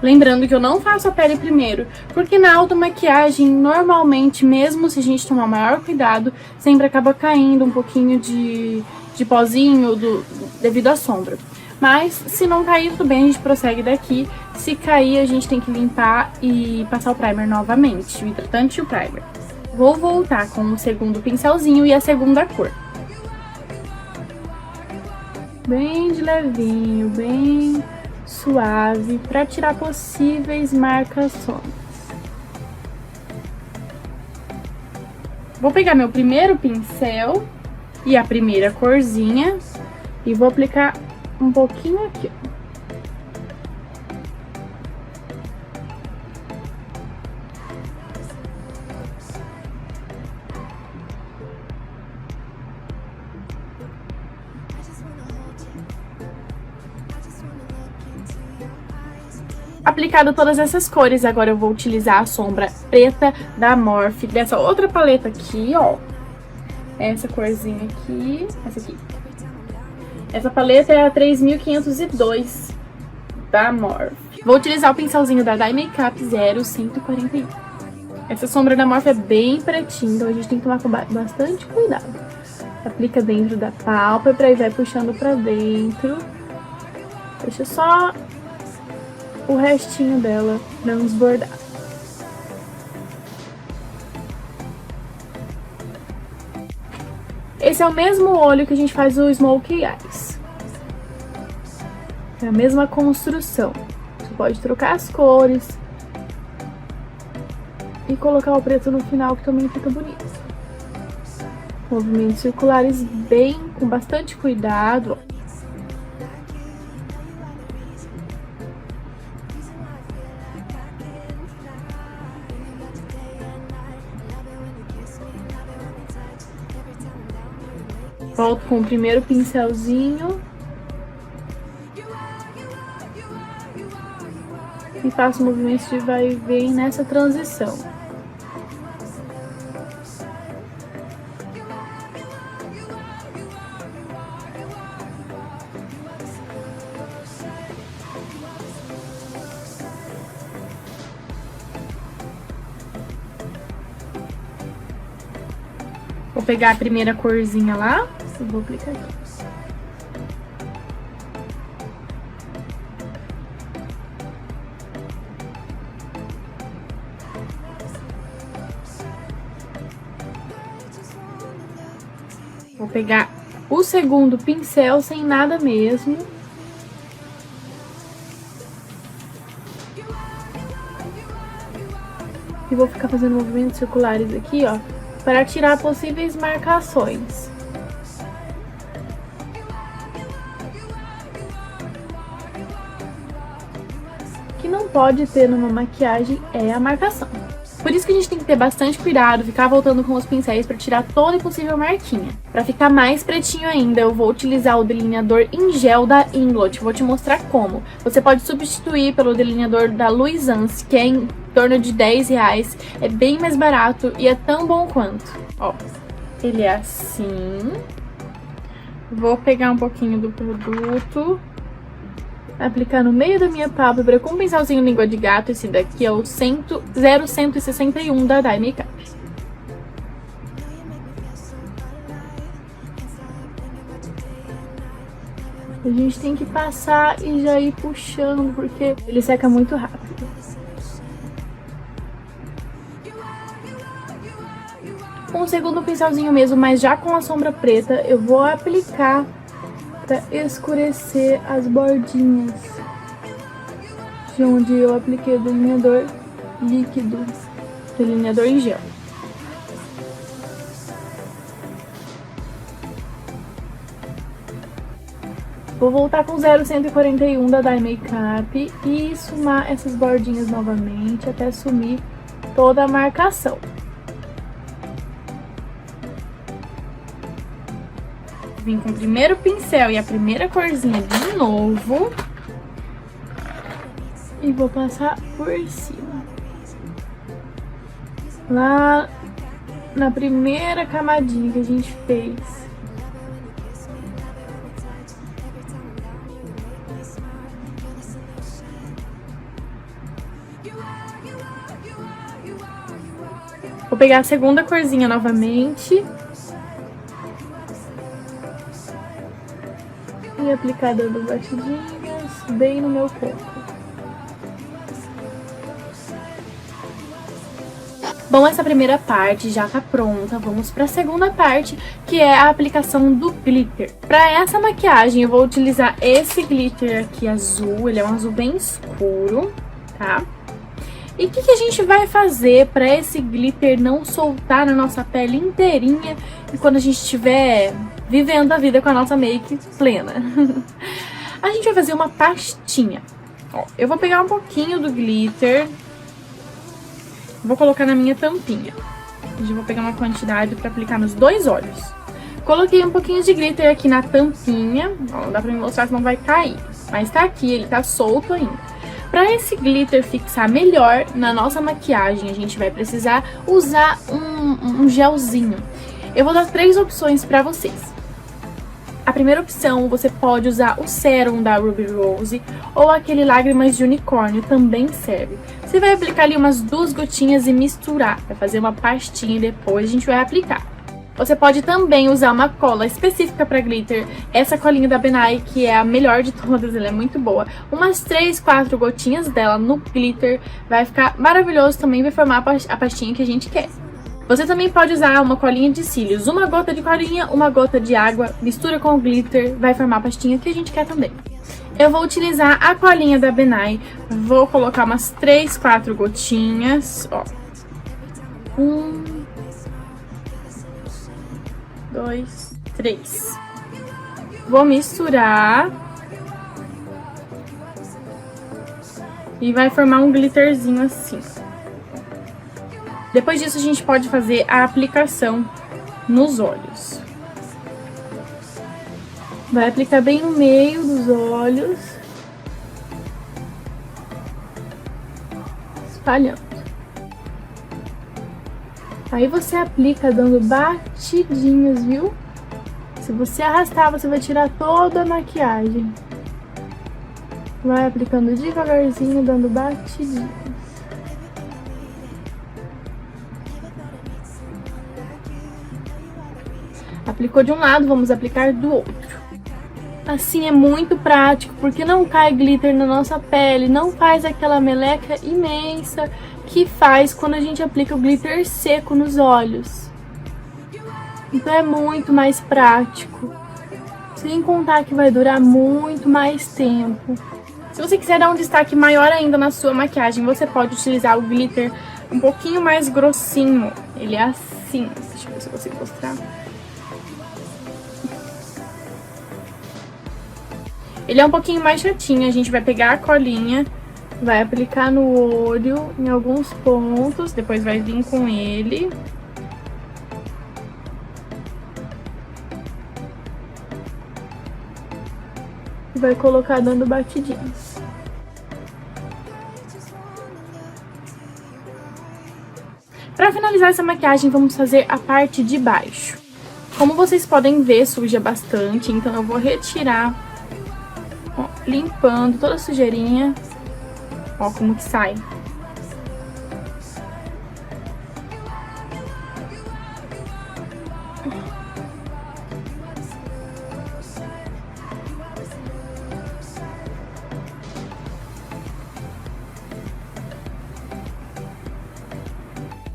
Lembrando que eu não faço a pele primeiro, porque na automaquiagem, normalmente, mesmo se a gente tomar maior cuidado, sempre acaba caindo um pouquinho de pozinho devido à sombra. Mas, se não cair, tudo bem, a gente prossegue daqui. Se cair, a gente tem que limpar e passar o primer novamente, o hidratante e o primer. Vou voltar com o segundo pincelzinho e a segunda cor. Bem de levinho, bem suave, para tirar possíveis marcações. Vou pegar meu primeiro pincel e a primeira corzinha e vou aplicar um pouquinho aqui, ó. Aplicado todas essas cores, agora eu vou utilizar a sombra preta da Morphe, dessa outra paleta aqui, ó. Essa corzinha aqui, essa aqui. Essa paleta é a 3502 da Morphe. Vou utilizar o pincelzinho da Dye Makeup 0141. Essa sombra da Morphe é bem pretinha, então a gente tem que tomar bastante cuidado. Aplica dentro da pálpebra e vai puxando pra dentro. Deixa só o restinho dela transbordar. Esse é o mesmo olho que a gente faz o Smokey Eyes. É a mesma construção. Você pode trocar as cores e colocar o preto no final, que também fica bonito. Movimentos circulares bem, com bastante cuidado. Volto com o primeiro pincelzinho e faço movimentos de vai e vem nessa transição. Vou pegar a primeira corzinha lá e vou aplicar aqui. Vou pegar o segundo pincel sem nada mesmo. E vou ficar fazendo movimentos circulares aqui, ó, para tirar possíveis marcações. O que não pode ter numa maquiagem é a marcação. Por isso que a gente tem que ter bastante cuidado, ficar voltando com os pincéis para tirar toda e possível marquinha. Para ficar mais pretinho ainda, eu vou utilizar o delineador em gel da Inglot. Vou te mostrar como. Você pode substituir pelo delineador da Luisance, que é em torno de R$10. É bem mais barato e é tão bom quanto. Ó, ele é assim. Vou pegar um pouquinho do produto, aplicar no meio da minha pálpebra com um pincelzinho língua de gato. Esse daqui é o 0161 da Dye Makeup. A gente tem que passar e já ir puxando, porque ele seca muito rápido. Com o segundo pincelzinho mesmo, mas já com a sombra preta, eu vou aplicar para escurecer as bordinhas de onde eu apliquei o delineador líquido, delineador em gel. Vou voltar com 0141 da Dye Makeup e sumar essas bordinhas novamente até sumir toda a marcação. Vim com o primeiro pincel e a primeira corzinha de novo. E vou passar por cima. Lá na primeira camadinha que a gente fez. Vou pegar a segunda corzinha novamente. E aplicar dando batidinhas bem no meu corpo. Bom, essa primeira parte já tá pronta. Vamos para a segunda parte, que é a aplicação do glitter. Para essa maquiagem eu vou utilizar esse glitter aqui azul. Ele é um azul bem escuro, tá? E o que a gente vai fazer para esse glitter não soltar na nossa pele inteirinha e quando a gente estiver vivendo a vida com a nossa make plena? A gente vai fazer uma pastinha. Ó, eu vou pegar um pouquinho do glitter, vou colocar na minha tampinha. Eu vou pegar uma quantidade para aplicar nos dois olhos. Coloquei um pouquinho de glitter aqui na tampinha. Ó, não dá pra me mostrar, senão vai cair. Mas tá aqui, ele tá solto ainda. Para esse glitter fixar melhor na nossa maquiagem, a gente vai precisar usar um gelzinho. Eu vou dar 3 opções para vocês. A primeira opção, você pode usar o sérum da Ruby Rose ou aquele Lágrimas de Unicórnio, também serve. Você vai aplicar ali umas 2 gotinhas e misturar, vai fazer uma pastinha e depois a gente vai aplicar. Você pode também usar uma cola específica para glitter, essa colinha da Benai, que é a melhor de todas, ela é muito boa. Umas 3, 4 gotinhas dela no glitter, vai ficar maravilhoso também, vai formar a pastinha que a gente quer. Você também pode usar uma colinha de cílios, uma gota de colinha, uma gota de água, mistura com o glitter, vai formar a pastinha que a gente quer também. Eu vou utilizar a colinha da Benai, vou colocar umas 3, 4 gotinhas, ó. 1, 2, 3. Vou misturar. E vai formar um glitterzinho assim. Depois disso, a gente pode fazer a aplicação nos olhos. Vai aplicar bem no meio dos olhos. Espalhando. Aí você aplica dando batidinhas, viu? Se você arrastar, você vai tirar toda a maquiagem. Vai aplicando devagarzinho, dando batidinhas. Aplicou de um lado, vamos aplicar do outro. Assim é muito prático, porque não cai glitter na nossa pele, não faz aquela meleca imensa que faz quando a gente aplica o glitter seco nos olhos. Então é muito mais prático, sem contar que vai durar muito mais tempo. Se você quiser dar um destaque maior ainda na sua maquiagem, você pode utilizar o glitter um pouquinho mais grossinho. Ele é assim. Deixa eu ver se eu consigo mostrar. Ele é um pouquinho mais chatinho. A gente vai pegar a colinha, vai aplicar no olho em alguns pontos, depois vai vir com ele. E vai colocar dando batidinhas. Para finalizar essa maquiagem, vamos fazer a parte de baixo. Como vocês podem ver, suja bastante, então eu vou retirar, ó, limpando toda a sujeirinha. Ó como que sai.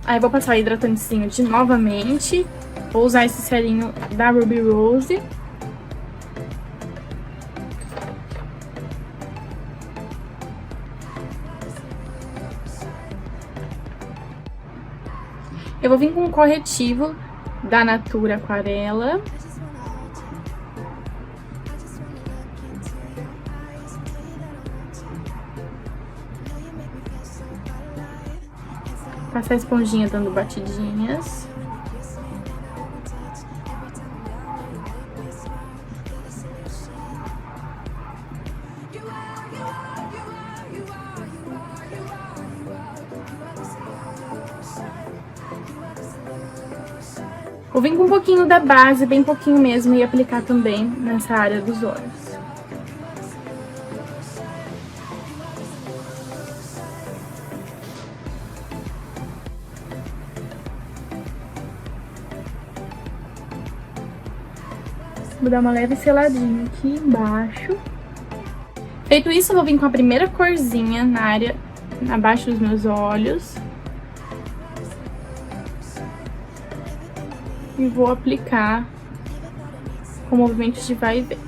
Aí vou passar o hidratantezinho novamente. Vou usar esse selinho da Ruby Rose. Eu vou vir com um corretivo da Natura Aquarela. Passar a esponjinha dando batidinhas. Vou vir com um pouquinho da base, bem pouquinho mesmo, e aplicar também nessa área dos olhos. Vou dar uma leve seladinha aqui embaixo. Feito isso, eu vou vir com a primeira corzinha na área, abaixo dos meus olhos. E vou aplicar com movimentos de vai e vem.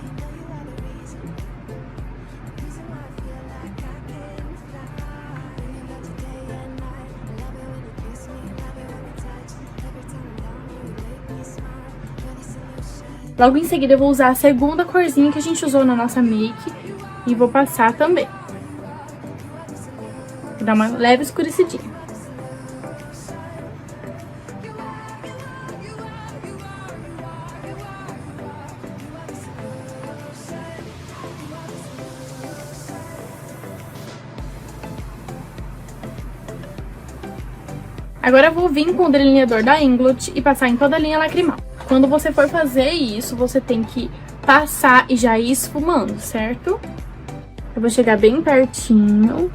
Logo em seguida eu vou usar a segunda corzinha que a gente usou na nossa make e vou passar também. Vou dar uma leve escurecidinha. Agora eu vou vir com o delineador da Inglot e passar em toda a linha lacrimal. Quando você for fazer isso, você tem que passar e já ir esfumando, certo? Eu vou chegar bem pertinho.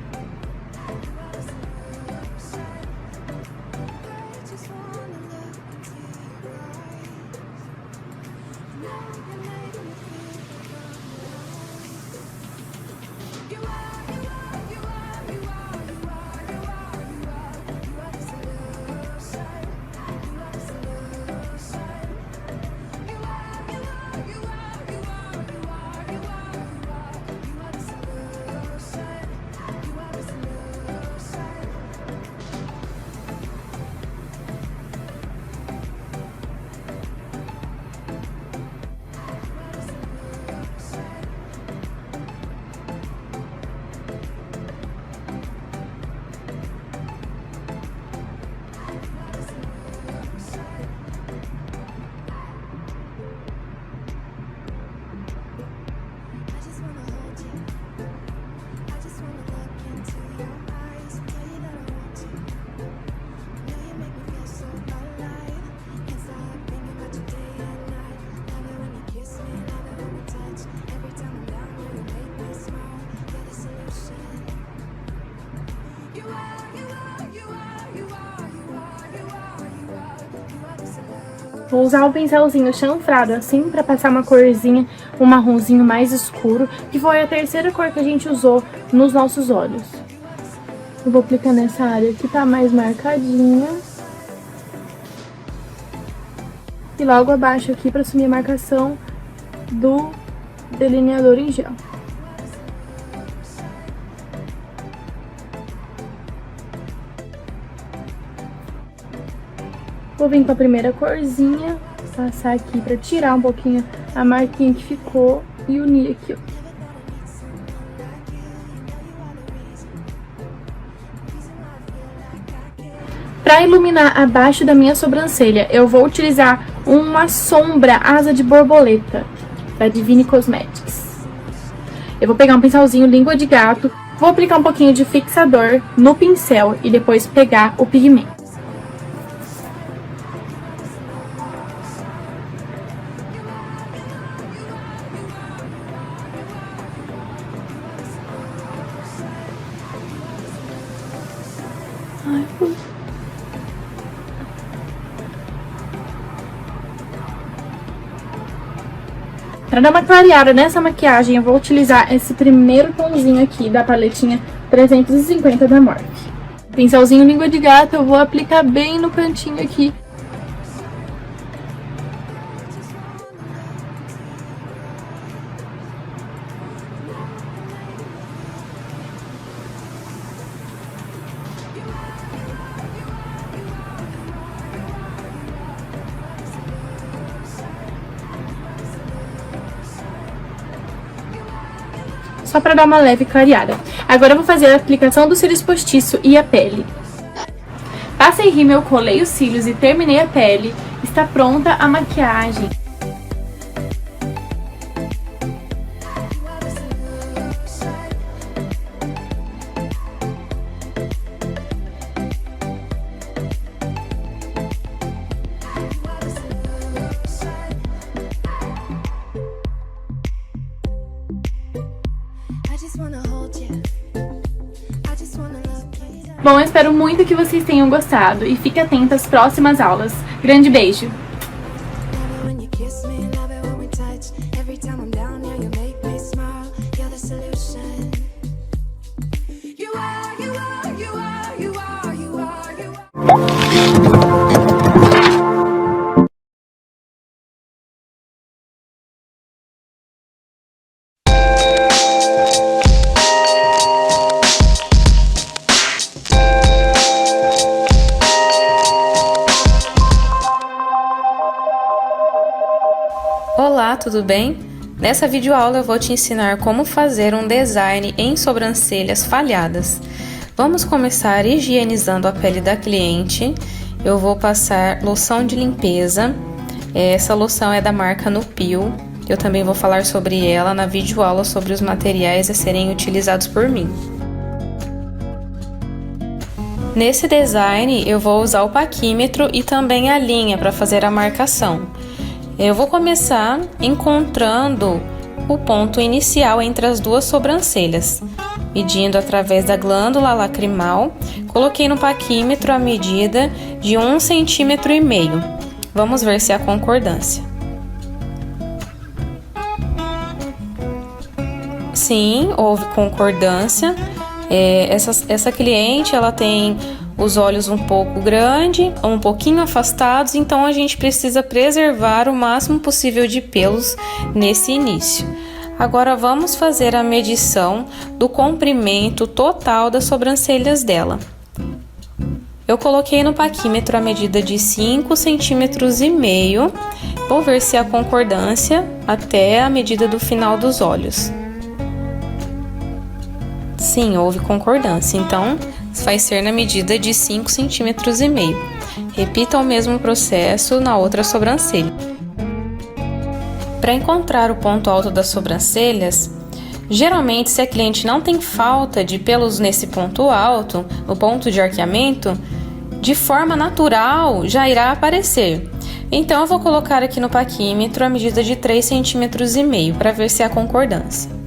Vou usar o pincelzinho chanfrado assim pra passar uma corzinha, um marronzinho mais escuro, que foi a terceira cor que a gente usou nos nossos olhos. Eu vou aplicar nessa área que tá mais marcadinha. E logo abaixo aqui pra assumir a marcação do delineador em gel. Vou vir com a primeira corzinha, passar aqui pra tirar um pouquinho a marquinha que ficou e unir aqui, ó. Para iluminar abaixo da minha sobrancelha, eu vou utilizar uma sombra asa de borboleta da Divine Cosmetics. Eu vou pegar um pincelzinho língua de gato, vou aplicar um pouquinho de fixador no pincel e depois pegar o pigmento. Para dar uma clareada nessa maquiagem, eu vou utilizar esse primeiro tomzinho aqui da paletinha 350 da Morphe. Pincelzinho língua de gato, eu vou aplicar bem no cantinho aqui. Só para dar uma leve clareada. Agora eu vou fazer a aplicação do cílios postiço e a pele. Passei rímel, colei os cílios e terminei a pele. Está pronta a maquiagem. Bom, eu espero muito que vocês tenham gostado e fique atento às próximas aulas. Grande beijo! Olá, tudo bem? Nessa videoaula eu vou te ensinar como fazer um design em sobrancelhas falhadas. Vamos começar higienizando a pele da cliente. Eu vou passar loção de limpeza. Essa loção é da marca Nupil. Eu também vou falar sobre ela na videoaula sobre os materiais a serem utilizados por mim. Nesse design eu vou usar o paquímetro e também a linha para fazer a marcação. Eu vou começar encontrando o ponto inicial entre as duas sobrancelhas, medindo através da glândula lacrimal. Coloquei no paquímetro a medida de 1,5 cm. Vamos ver se há concordância. Sim, houve concordância. Essa cliente, ela tem os olhos um pouco grandes, um pouquinho afastados, então a gente precisa preservar o máximo possível de pelos nesse início. Agora vamos fazer a medição do comprimento total das sobrancelhas dela. Eu coloquei no paquímetro a medida de 5,5 cm. Vou ver se há concordância até a medida do final dos olhos. Sim, houve concordância, então vai ser na medida de 5,5 cm. Repita o mesmo processo na outra sobrancelha. Para encontrar o ponto alto das sobrancelhas, geralmente se a cliente não tem falta de pelos nesse ponto alto, no ponto de arqueamento, de forma natural já irá aparecer. Então eu vou colocar aqui no paquímetro a medida de 3,5 cm para ver se há concordância.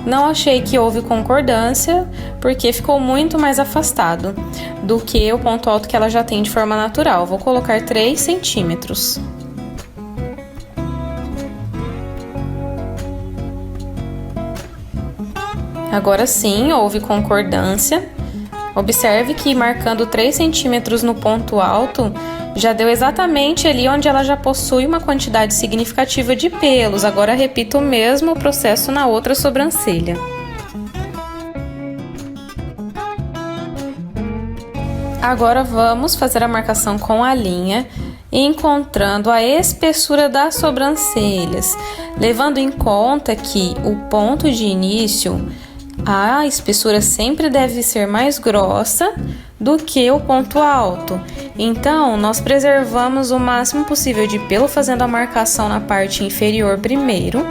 Não achei que houve concordância, porque ficou muito mais afastado do que o ponto alto que ela já tem de forma natural. Vou colocar 3 centímetros. Agora sim, houve concordância. Observe que marcando 3 centímetros no ponto alto, já deu exatamente ali onde ela já possui uma quantidade significativa de pelos. Agora repita o mesmo processo na outra sobrancelha. Agora vamos fazer a marcação com a linha, encontrando a espessura das sobrancelhas, levando em conta que o ponto de início, a espessura sempre deve ser mais grossa do que o ponto alto. Então, nós preservamos o máximo possível de pelo fazendo a marcação na parte inferior primeiro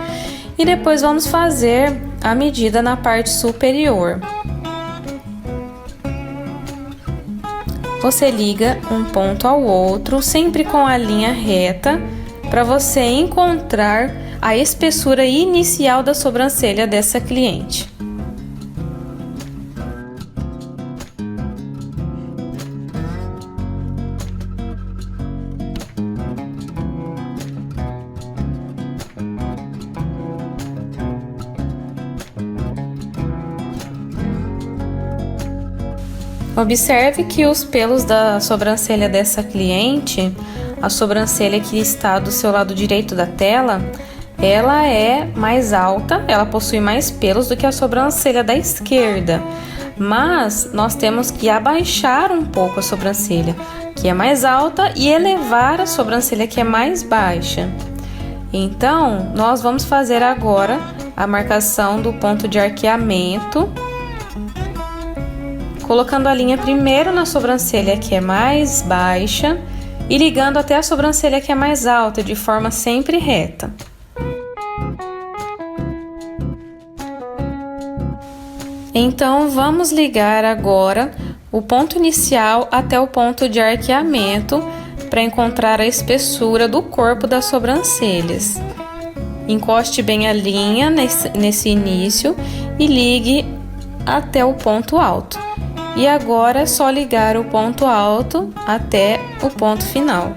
e depois vamos fazer a medida na parte superior. Você liga um ponto ao outro, sempre com a linha reta, para você encontrar a espessura inicial da sobrancelha dessa cliente. Observe que os pelos da sobrancelha dessa cliente, a sobrancelha que está do seu lado direito da tela, ela é mais alta, ela possui mais pelos do que a sobrancelha da esquerda. Mas nós temos que abaixar um pouco a sobrancelha, que é mais alta, e elevar a sobrancelha, que é mais baixa. Então, nós vamos fazer agora a marcação do ponto de arqueamento, colocando a linha primeiro na sobrancelha que é mais baixa e ligando até a sobrancelha que é mais alta, de forma sempre reta. Então, vamos ligar agora o ponto inicial até o ponto de arqueamento para encontrar a espessura do corpo das sobrancelhas. Encoste bem a linha nesse início e ligue até o ponto alto. E agora é só ligar o ponto alto até o ponto final.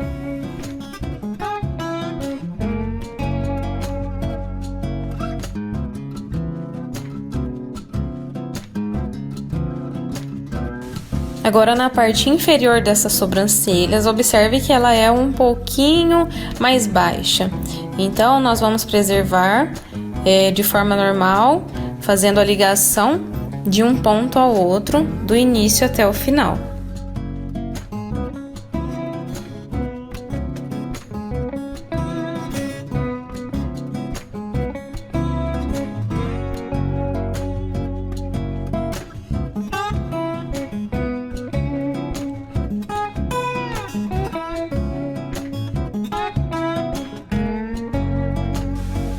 Agora, na parte inferior dessas sobrancelhas, observe que ela é um pouquinho mais baixa. Então, nós vamos preservar de forma normal, fazendo a ligação de um ponto ao outro, do início até o final.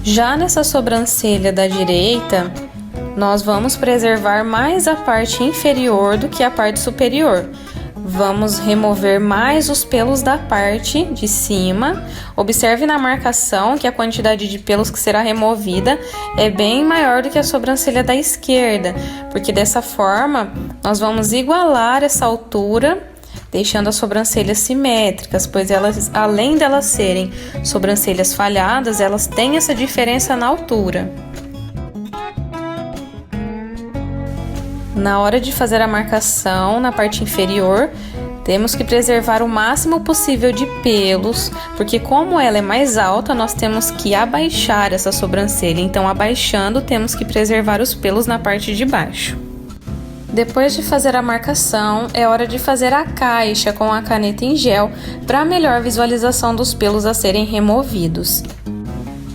Já nessa sobrancelha da direita, nós vamos preservar mais a parte inferior do que a parte superior. Vamos remover mais os pelos da parte de cima. Observe na marcação que a quantidade de pelos que será removida é bem maior do que a sobrancelha da esquerda, porque dessa forma nós vamos igualar essa altura, deixando as sobrancelhas simétricas, pois elas, além delas serem sobrancelhas falhadas, elas têm essa diferença na altura. Na hora de fazer a marcação na parte inferior, temos que preservar o máximo possível de pelos, porque como ela é mais alta, nós temos que abaixar essa sobrancelha. Então, abaixando, temos que preservar os pelos na parte de baixo. Depois de fazer a marcação, é hora de fazer a caixa com a caneta em gel para melhor visualização dos pelos a serem removidos.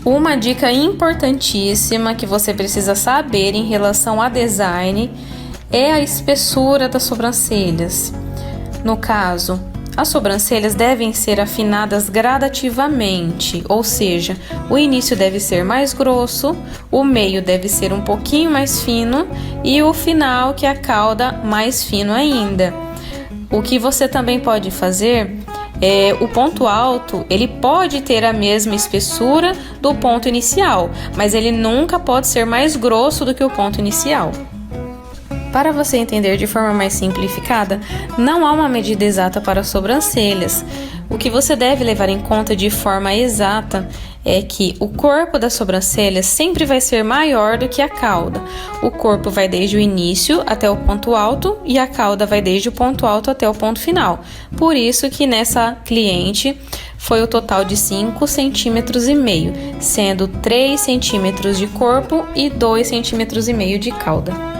Uma dica importantíssima que você precisa saber em relação a design é a espessura das sobrancelhas. No caso, as sobrancelhas devem ser afinadas gradativamente, ou seja, o início deve ser mais grosso, o meio deve ser um pouquinho mais fino e o final, que é a cauda, mais fino ainda. O que você também pode fazer o ponto alto, ele pode ter a mesma espessura do ponto inicial, mas ele nunca pode ser mais grosso do que o ponto inicial. Para você entender de forma mais simplificada, não há uma medida exata para as sobrancelhas. O que você deve levar em conta de forma exata é que o corpo da sobrancelha sempre vai ser maior do que a cauda. O corpo vai desde o início até o ponto alto e a cauda vai desde o ponto alto até o ponto final. Por isso que nessa cliente foi o total de 5,5 centímetros, sendo 3 centímetros de corpo e 2,5 centímetros de cauda.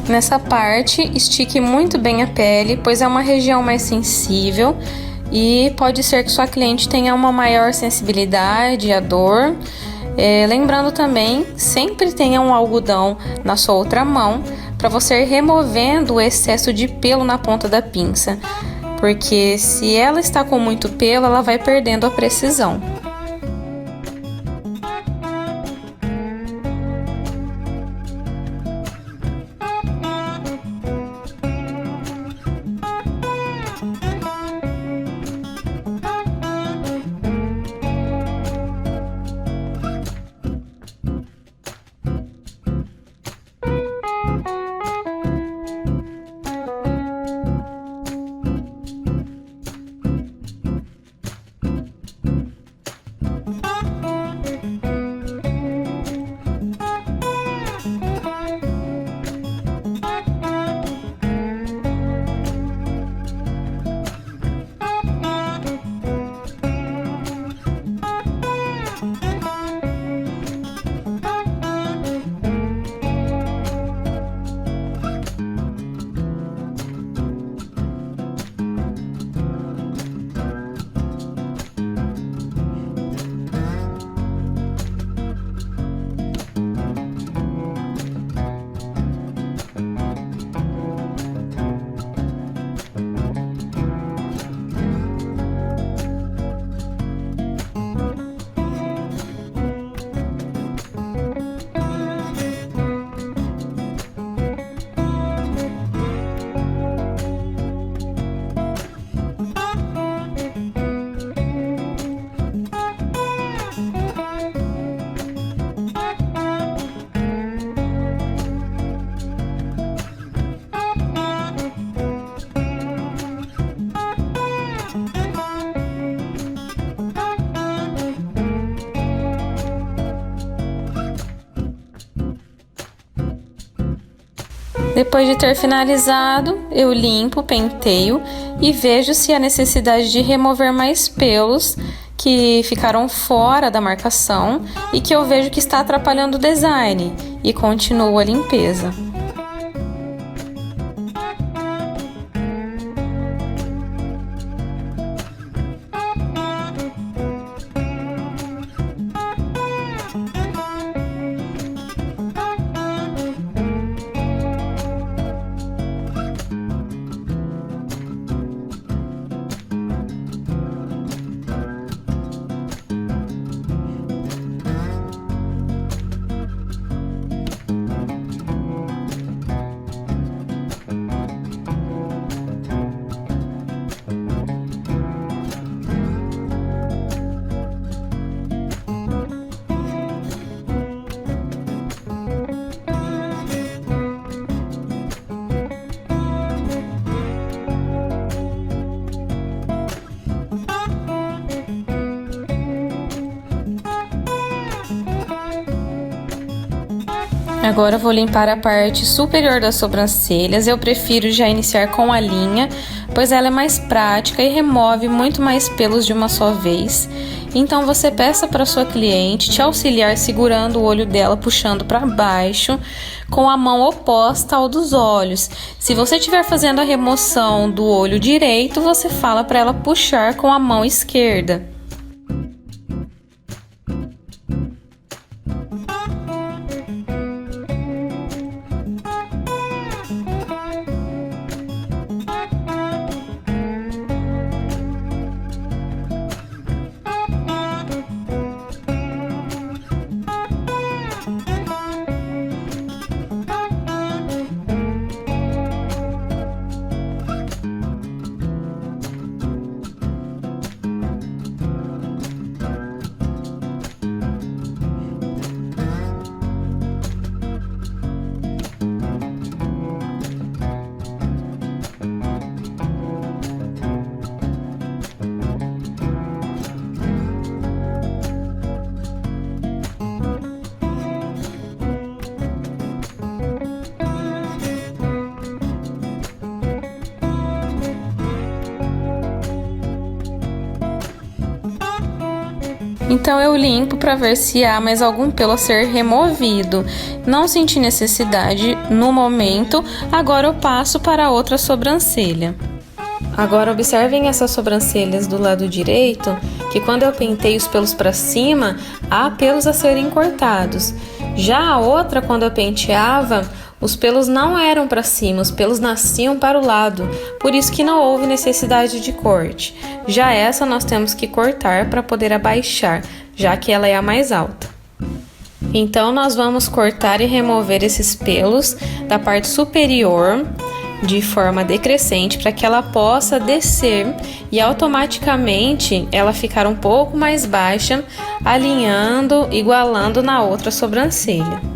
Nessa parte, estique muito bem a pele, pois é uma região mais sensível e pode ser que sua cliente tenha uma maior sensibilidade à dor. Lembrando também, sempre tenha um algodão na sua outra mão para você ir removendo o excesso de pelo na ponta da pinça, porque se ela está com muito pelo, ela vai perdendo a precisão. Depois de ter finalizado, eu limpo, penteio e vejo se há necessidade de remover mais pelos que ficaram fora da marcação e que eu vejo que está atrapalhando o design, e continuo a limpeza. Agora eu vou limpar a parte superior das sobrancelhas. Eu prefiro já iniciar com a linha, pois ela é mais prática e remove muito mais pelos de uma só vez. Então você peça para sua cliente te auxiliar segurando o olho dela, puxando para baixo, com a mão oposta ao dos olhos. Se você estiver fazendo a remoção do olho direito, você fala para ela puxar com a mão esquerda. Então eu limpo para ver se há mais algum pelo a ser removido. Não senti necessidade no momento, agora eu passo para a outra sobrancelha. Agora observem essas sobrancelhas do lado direito, que quando eu pentei os pelos para cima, há pelos a serem cortados. Já a outra, quando eu penteava, os pelos não eram para cima, os pelos nasciam para o lado, por isso que não houve necessidade de corte. Já essa nós temos que cortar para poder abaixar, já que ela é a mais alta. Então nós vamos cortar e remover esses pelos da parte superior de forma decrescente para que ela possa descer e automaticamente ela ficar um pouco mais baixa, alinhando, igualando na outra sobrancelha.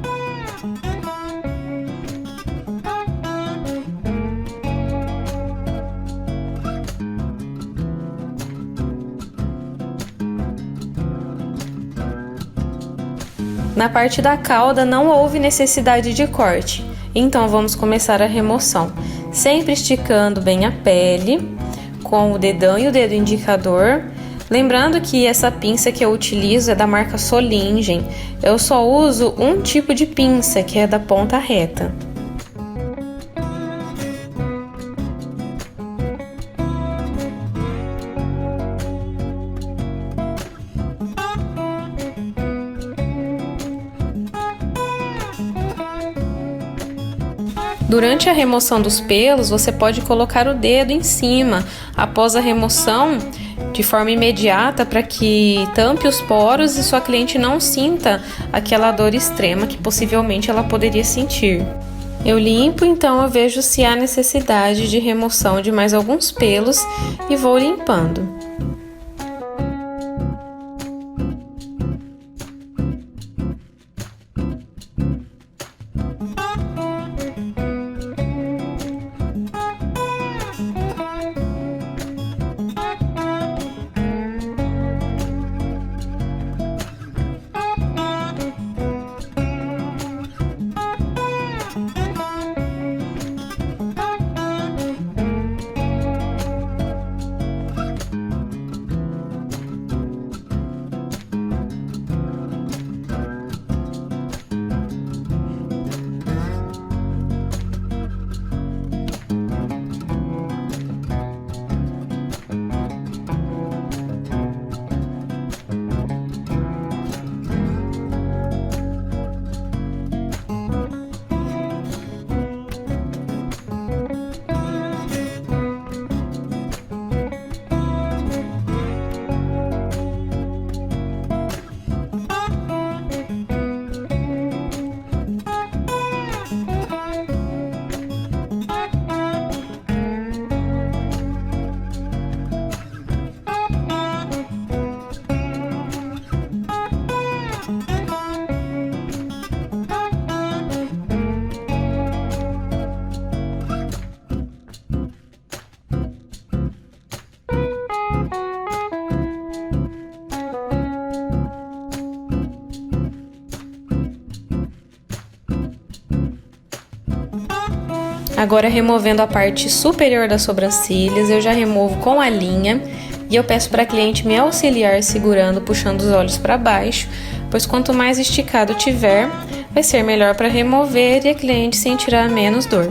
Na parte da cauda não houve necessidade de corte, então vamos começar a remoção, sempre esticando bem a pele, com o dedão e o dedo indicador. Lembrando que essa pinça que eu utilizo é da marca Solingen, eu só uso um tipo de pinça, que é da ponta reta. Durante a remoção dos pelos, você pode colocar o dedo em cima, após a remoção, de forma imediata, para que tampe os poros e sua cliente não sinta aquela dor extrema que possivelmente ela poderia sentir. Eu limpo, então eu vejo se há necessidade de remoção de mais alguns pelos e vou limpando. Agora, removendo a parte superior das sobrancelhas, eu já removo com a linha e eu peço para a cliente me auxiliar segurando, puxando os olhos para baixo, pois quanto mais esticado tiver, vai ser melhor para remover e a cliente sentirá menos dor.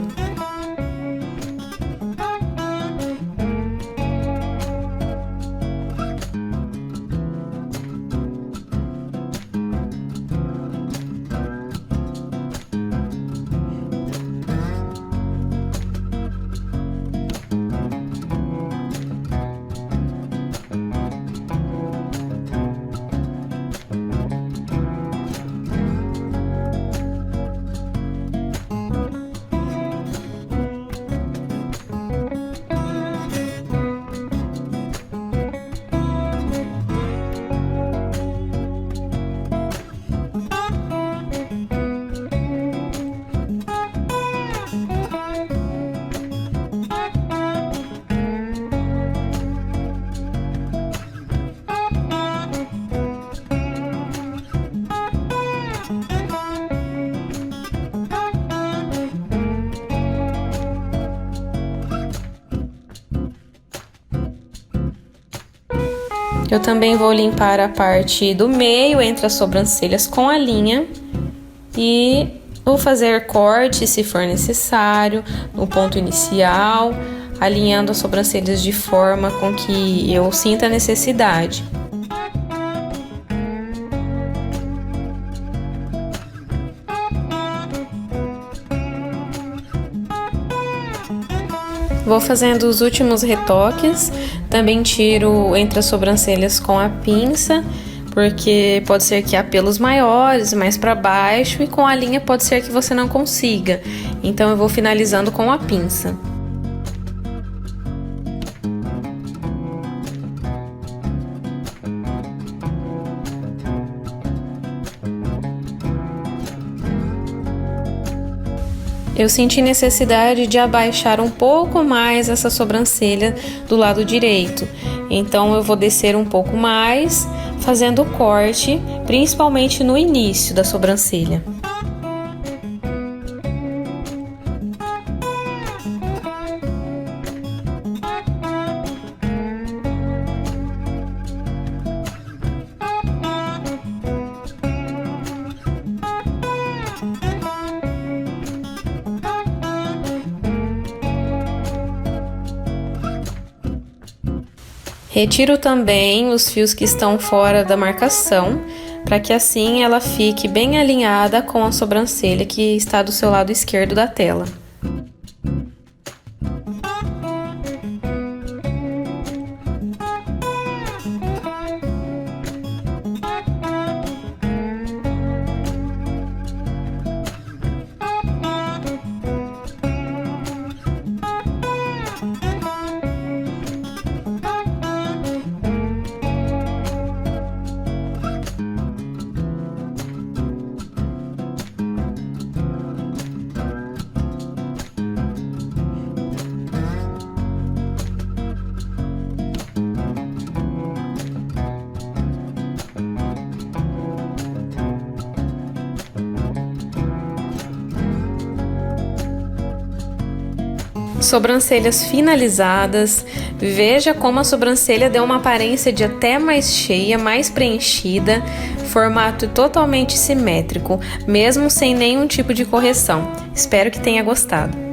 Eu também vou limpar a parte do meio entre as sobrancelhas com a linha e vou fazer corte se for necessário no ponto inicial, alinhando as sobrancelhas de forma com que eu sinta a necessidade. Vou fazendo os últimos retoques, também tiro entre as sobrancelhas com a pinça, porque pode ser que há pelos maiores, mais para baixo, e com a linha pode ser que você não consiga. Então eu vou finalizando com a pinça. Eu senti necessidade de abaixar um pouco mais essa sobrancelha do lado direito. Então eu vou descer um pouco mais, fazendo o corte, principalmente no início da sobrancelha. Retiro também os fios que estão fora da marcação, para que assim ela fique bem alinhada com a sobrancelha que está do seu lado esquerdo da tela. Sobrancelhas finalizadas. Veja como a sobrancelha deu uma aparência de até mais cheia, mais preenchida, formato totalmente simétrico, mesmo sem nenhum tipo de correção. Espero que tenha gostado.